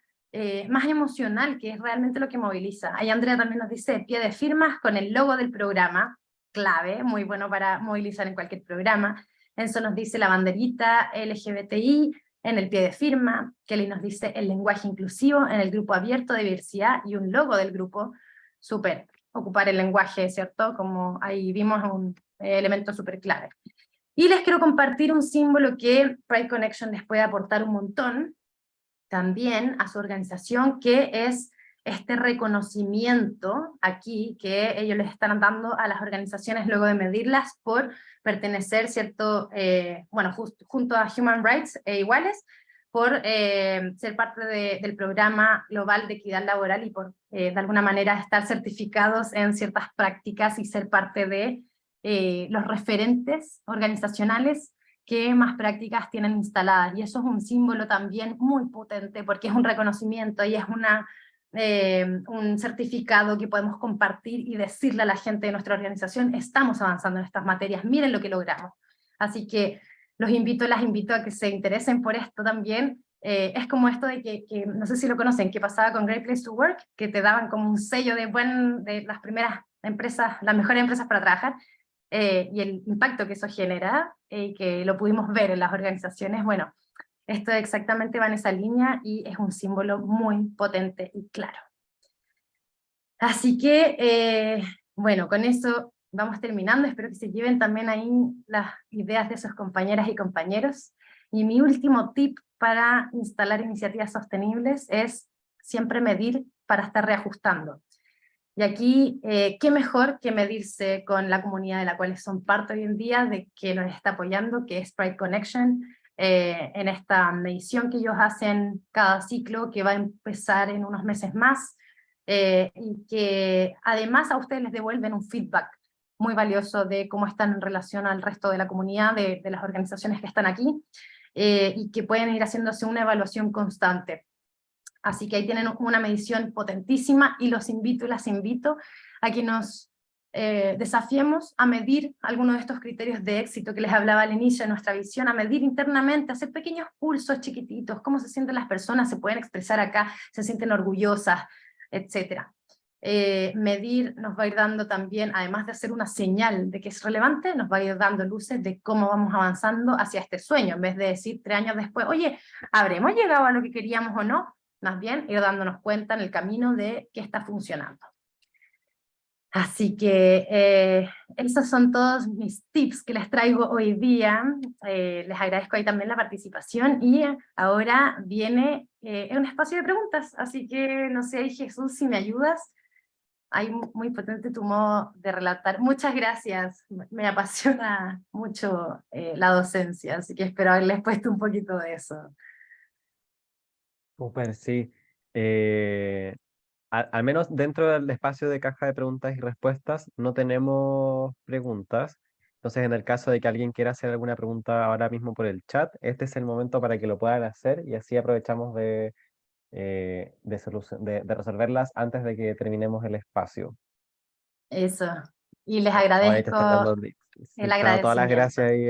más emocional, que es realmente lo que moviliza. Ahí Andrea también nos dice, pie de firmas con el logo del programa, clave, muy bueno para movilizar en cualquier programa. Enzo nos dice la banderita LGBTI, en el pie de firma. Kelly nos dice el lenguaje inclusivo en el grupo abierto de diversidad y un logo del grupo. Súper, ocupar el lenguaje, ¿cierto? Como ahí vimos un elemento súper clave. Y les quiero compartir un símbolo que Pride Connection les puede aportar un montón, también a su organización, que es este reconocimiento aquí que ellos les están dando a las organizaciones luego de medirlas por pertenecer, ¿cierto? Bueno, junto a Human Rights e Iguales, por ser parte del programa global de equidad laboral y por, de alguna manera, estar certificados en ciertas prácticas y ser parte de los referentes organizacionales que más prácticas tienen instaladas. Y eso es un símbolo también muy potente, porque es un reconocimiento y es un certificado que podemos compartir y decirle a la gente de nuestra organización: estamos avanzando en estas materias, miren lo que logramos. Así que las invito a que se interesen por esto también. Es como esto de que, no sé si lo conocen, que pasaba con Great Place to Work, que te daban como un sello de las primeras empresas, las mejores empresas para trabajar, y el impacto que eso genera, que lo pudimos ver en las organizaciones. Bueno, esto exactamente va en esa línea y es un símbolo muy potente y claro. Así que, bueno, con eso vamos terminando. Espero que se lleven también ahí las ideas de sus compañeras y compañeros. Y mi último tip para instalar iniciativas sostenibles es siempre medir para estar reajustando. Y aquí, qué mejor que medirse con la comunidad de la cual son parte hoy en día, de que nos está apoyando, que es Pride Connection, en esta medición que ellos hacen cada ciclo, que va a empezar en unos meses más, y que además a ustedes les devuelven un feedback muy valioso de cómo están en relación al resto de la comunidad, de las organizaciones que están aquí, y que pueden ir haciéndose una evaluación constante. Así que ahí tienen una medición potentísima y los invito y las invito a que nos desafiemos a medir algunos de estos criterios de éxito que les hablaba al inicio de nuestra visión, a medir internamente, hacer pequeños pulsos chiquititos, cómo se sienten las personas, se pueden expresar acá, se sienten orgullosas, etc. Medir nos va a ir dando también, además de hacer una señal de que es relevante, nos va a ir dando luces de cómo vamos avanzando hacia este sueño, en vez de decir 3 años después, oye, ¿habremos llegado a lo que queríamos o no? Más bien ir dándonos cuenta en el camino de qué está funcionando. Así que esos son todos mis tips que les traigo hoy día. Les agradezco ahí también la participación y ahora viene un espacio de preguntas, así que no sé, Jesús, si me ayudas. Hay muy potente tu modo de relatar. Muchas gracias, me apasiona mucho la docencia, así que espero haberles puesto un poquito de eso. Súper, sí. Eh, al menos dentro del espacio de caja de preguntas y respuestas no tenemos preguntas. Entonces, en el caso de que alguien quiera hacer alguna pregunta ahora mismo por el chat, este es el momento para que lo puedan hacer y así aprovechamos de resolverlas antes de que terminemos el espacio. Eso. Y les Ahora ahí te agradezco están dando, sí, el te están dando todas las agradecimiento. gracias ahí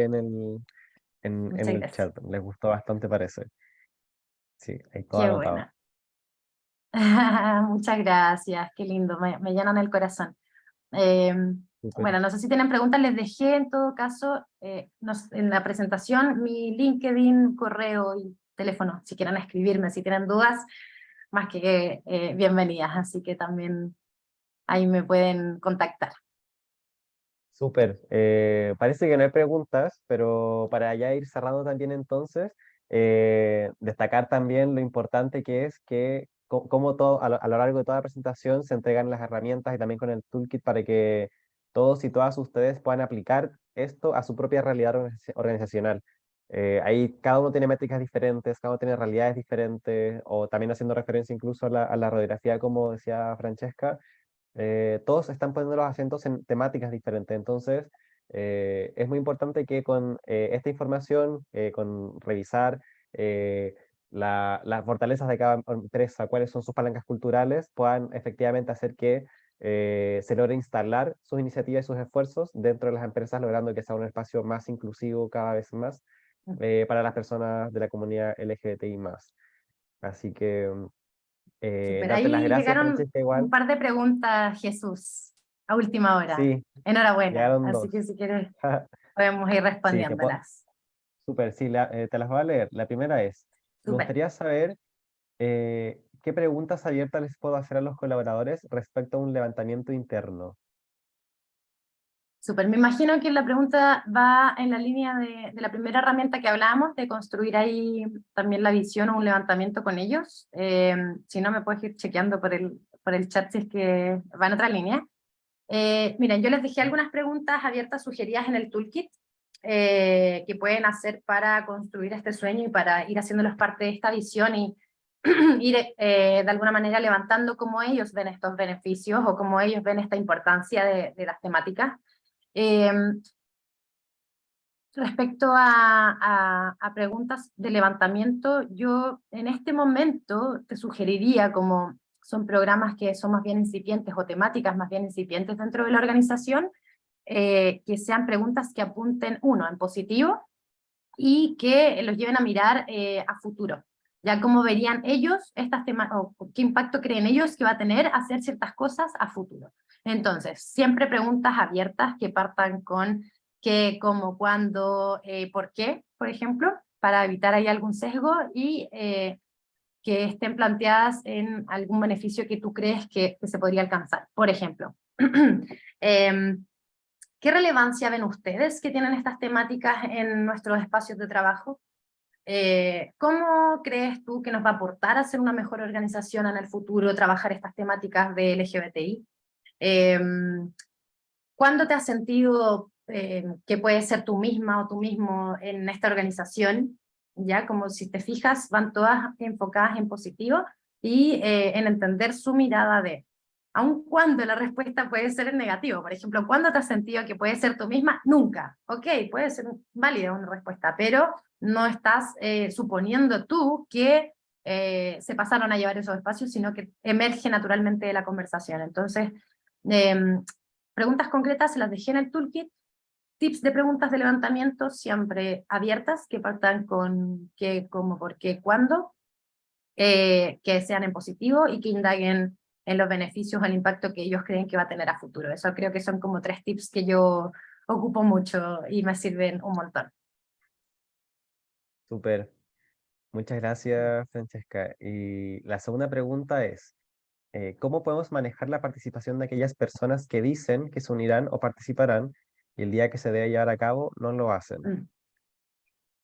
en Muchas el gracias. chat. Les gustó bastante, parece. Sí, ahí todo Qué anotado. buena. Muchas gracias, qué lindo, me llenan el corazón. Eh, Súper. bueno, no sé si tienen preguntas, les dejé en todo caso en la presentación mi LinkedIn, correo y teléfono, si quieren escribirme, si tienen dudas, más que bienvenidas, así que también ahí me pueden contactar. Súper. Parece que no hay preguntas, pero para ya ir cerrando también entonces, destacar también lo importante que es que como todo, a lo largo de toda la presentación se entregan las herramientas y también con el toolkit para que todos y todas ustedes puedan aplicar esto a su propia realidad organizacional. Ahí cada uno tiene métricas diferentes, cada uno tiene realidades diferentes, o también haciendo referencia incluso a la radiografía, como decía Francesca. Todos están poniendo los acentos en temáticas diferentes. Entonces, es muy importante que con esta información, con revisar las fortalezas de cada empresa, cuáles son sus palancas culturales, puedan efectivamente hacer que se logre instalar sus iniciativas y sus esfuerzos dentro de las empresas, logrando que sea un espacio más inclusivo cada vez más para las personas de la comunidad LGBTI+. Así que Súper, darte las ahí gracias, llegaron Francisca, un igual. par de preguntas, Jesús, a última hora. Sí, Enhorabuena, llegaron así dos. que si quieres podemos ir Sí, respondiéndolas. súper, sí, te las voy a leer. La primera es, me Súper. gustaría saber qué preguntas abiertas les puedo hacer a los colaboradores respecto a un levantamiento interno. Súper, me imagino que la pregunta va en la línea de la primera herramienta que hablábamos, de construir ahí también la visión o un levantamiento con ellos. Si no, me puedes ir chequeando por el chat si es que va en otra línea. Miren, yo les dejé algunas preguntas abiertas sugeridas en el toolkit que pueden hacer para construir este sueño y para ir haciéndolos parte de esta visión y ir de alguna manera levantando cómo ellos ven estos beneficios o cómo ellos ven esta importancia de las temáticas. Respecto a preguntas de levantamiento, yo en este momento te sugeriría, como son programas que son más bien incipientes o temáticas más bien incipientes dentro de la organización, que sean preguntas que apunten, uno, en positivo, y que los lleven a mirar a futuro. Ya cómo verían ellos estas temas, o qué impacto creen ellos que va a tener hacer ciertas cosas a futuro. Entonces, siempre preguntas abiertas que partan con qué, cómo, cuándo, por qué, por ejemplo, para evitar ahí algún sesgo, y que estén planteadas en algún beneficio que tú crees que se podría alcanzar. Por ejemplo, ¿qué relevancia ven ustedes que tienen estas temáticas en nuestros espacios de trabajo? ¿Cómo crees tú que nos va a aportar a ser una mejor organización en el futuro trabajar estas temáticas de LGBTI? ¿Cuándo te has sentido que puedes ser tú misma o tú mismo en esta organización? Ya, como si te fijas, van todas enfocadas en positivo y en entender su mirada de, aun cuando la respuesta puede ser en negativo. Por ejemplo, ¿cuándo te has sentido que puedes ser tú misma? Nunca. Ok, puede ser válida una respuesta, pero no estás suponiendo tú que se pasaron a llevar esos espacios, sino que emerge naturalmente de la conversación. Entonces, preguntas concretas se las dejé en el toolkit. Tips de preguntas de levantamiento siempre abiertas, que partan con qué, cómo, por qué, cuándo, que sean en positivo y que indaguen en los beneficios o el impacto que ellos creen que va a tener a futuro. Eso creo que son como 3 tips que yo ocupo mucho y me sirven un montón. Súper. Muchas gracias, Francesca. Y la segunda pregunta es, ¿cómo podemos manejar la participación de aquellas personas que dicen que se unirán o participarán y el día que se debe llevar a cabo no lo hacen? Mm.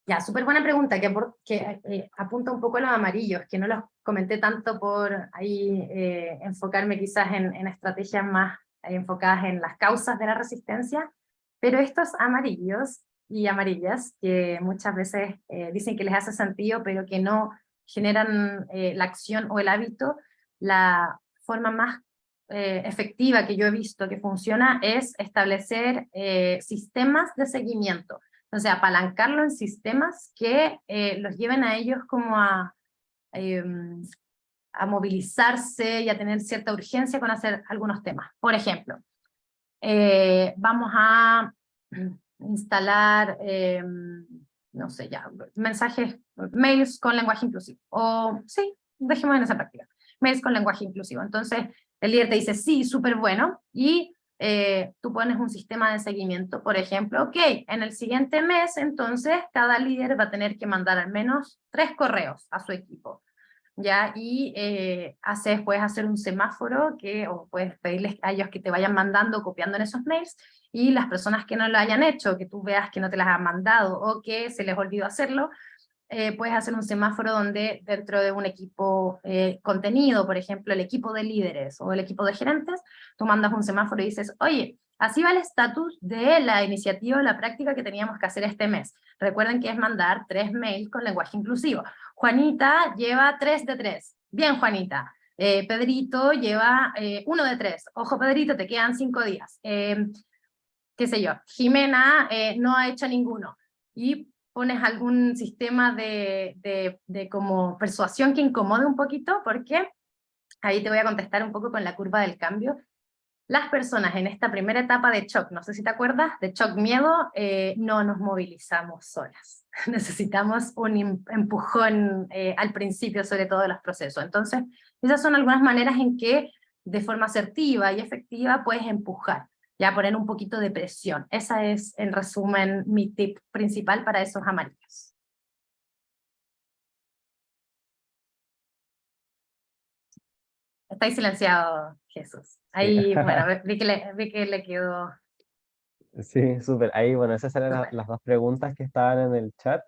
Ya, súper buena pregunta, que apunta un poco a los amarillos, que no los comenté tanto por ahí enfocarme quizás en estrategias más enfocadas en las causas de la resistencia, pero estos amarillos y amarillas, que muchas veces dicen que les hace sentido, pero que no generan la acción o el hábito, la forma más efectiva que yo he visto que funciona es establecer sistemas de seguimiento. Entonces, apalancarlo en sistemas que los lleven a ellos como eh, a movilizarse y a tener cierta urgencia con hacer algunos temas. Por ejemplo, vamos a instalar, no sé, ya, mensajes, mails con lenguaje inclusivo. O sí, dejemos en esa práctica. Mails con lenguaje inclusivo. Entonces, el líder te dice, sí, súper bueno, y tú pones un sistema de seguimiento, por ejemplo, ok, en el siguiente mes, entonces, cada líder va a tener que mandar al menos 3 correos a su equipo. ¿Ya? Y puedes hacer un semáforo o puedes pedirles a ellos que te vayan mandando, copiando en esos mails, y las personas que no lo hayan hecho, que tú veas que no te las han mandado o que se les olvidó hacerlo, puedes hacer un semáforo donde dentro de un equipo contenido, por ejemplo, el equipo de líderes o el equipo de gerentes, tú mandas un semáforo y dices, oye, así va el estatus de la iniciativa o la práctica que teníamos que hacer este mes. Recuerden que es mandar 3 mails con lenguaje inclusivo. Juanita lleva 3 de 3. Bien, Juanita. Pedrito lleva 1 de 3. Ojo, Pedrito, te quedan 5 días. Qué sé yo. Jimena no ha hecho ninguno. Y pones algún sistema de como persuasión que incomode un poquito, porque ahí te voy a contestar un poco con la curva del cambio. Las personas en esta primera etapa de shock, no sé si te acuerdas, de shock miedo, no nos movilizamos solas. Necesitamos un empujón al principio, sobre todo de los procesos. Entonces, esas son algunas maneras en que de forma asertiva y efectiva puedes empujar, ya poner un poquito de presión. Esa es, en resumen, mi tip principal para esos amarillos. Estáis silenciado, Jesús. Sí. Ahí, bueno, vi que le quedó. Sí, súper. Ahí, bueno, esas eran Súper. las dos preguntas que estaban en el chat,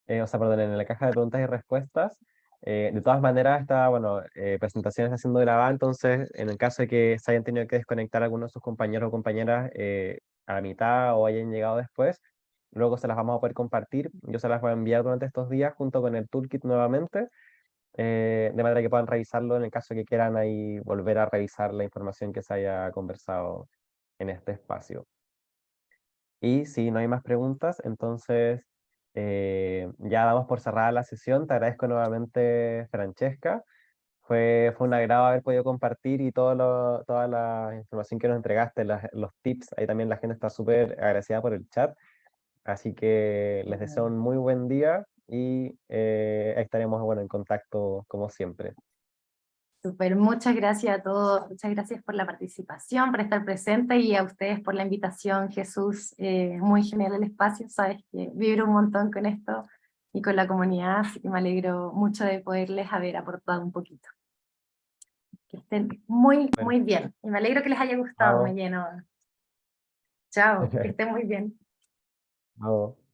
o sea, perdón, en la caja de preguntas y respuestas. De todas maneras, esta, bueno, presentación está siendo grabada, entonces, en el caso de que se hayan tenido que desconectar algunos de sus compañeros o compañeras a la mitad o hayan llegado después, luego se las vamos a poder compartir. Yo se las voy a enviar durante estos días junto con el toolkit nuevamente, de manera que puedan revisarlo en el caso de que quieran ahí volver a revisar la información que se haya conversado en este espacio. Y si no hay más preguntas, entonces ya damos por cerrada la sesión. Te agradezco nuevamente, Francesca. Fue un agrado haber podido compartir y toda la información que nos entregaste, los tips. Ahí también la gente está súper agradecida por el chat. Así que les deseo un muy buen día y ahí estaremos, bueno, en contacto como siempre. Súper, muchas gracias a todos, muchas gracias por la participación, por estar presente y a ustedes por la invitación, Jesús. Muy genial el espacio, sabes que vibro un montón con esto y con la comunidad, así que me alegro mucho de poderles haber aportado un poquito. Que estén muy, Bueno, muy bien y me alegro que les haya gustado, me chao. lleno. Chao, que estén muy bien. Chao.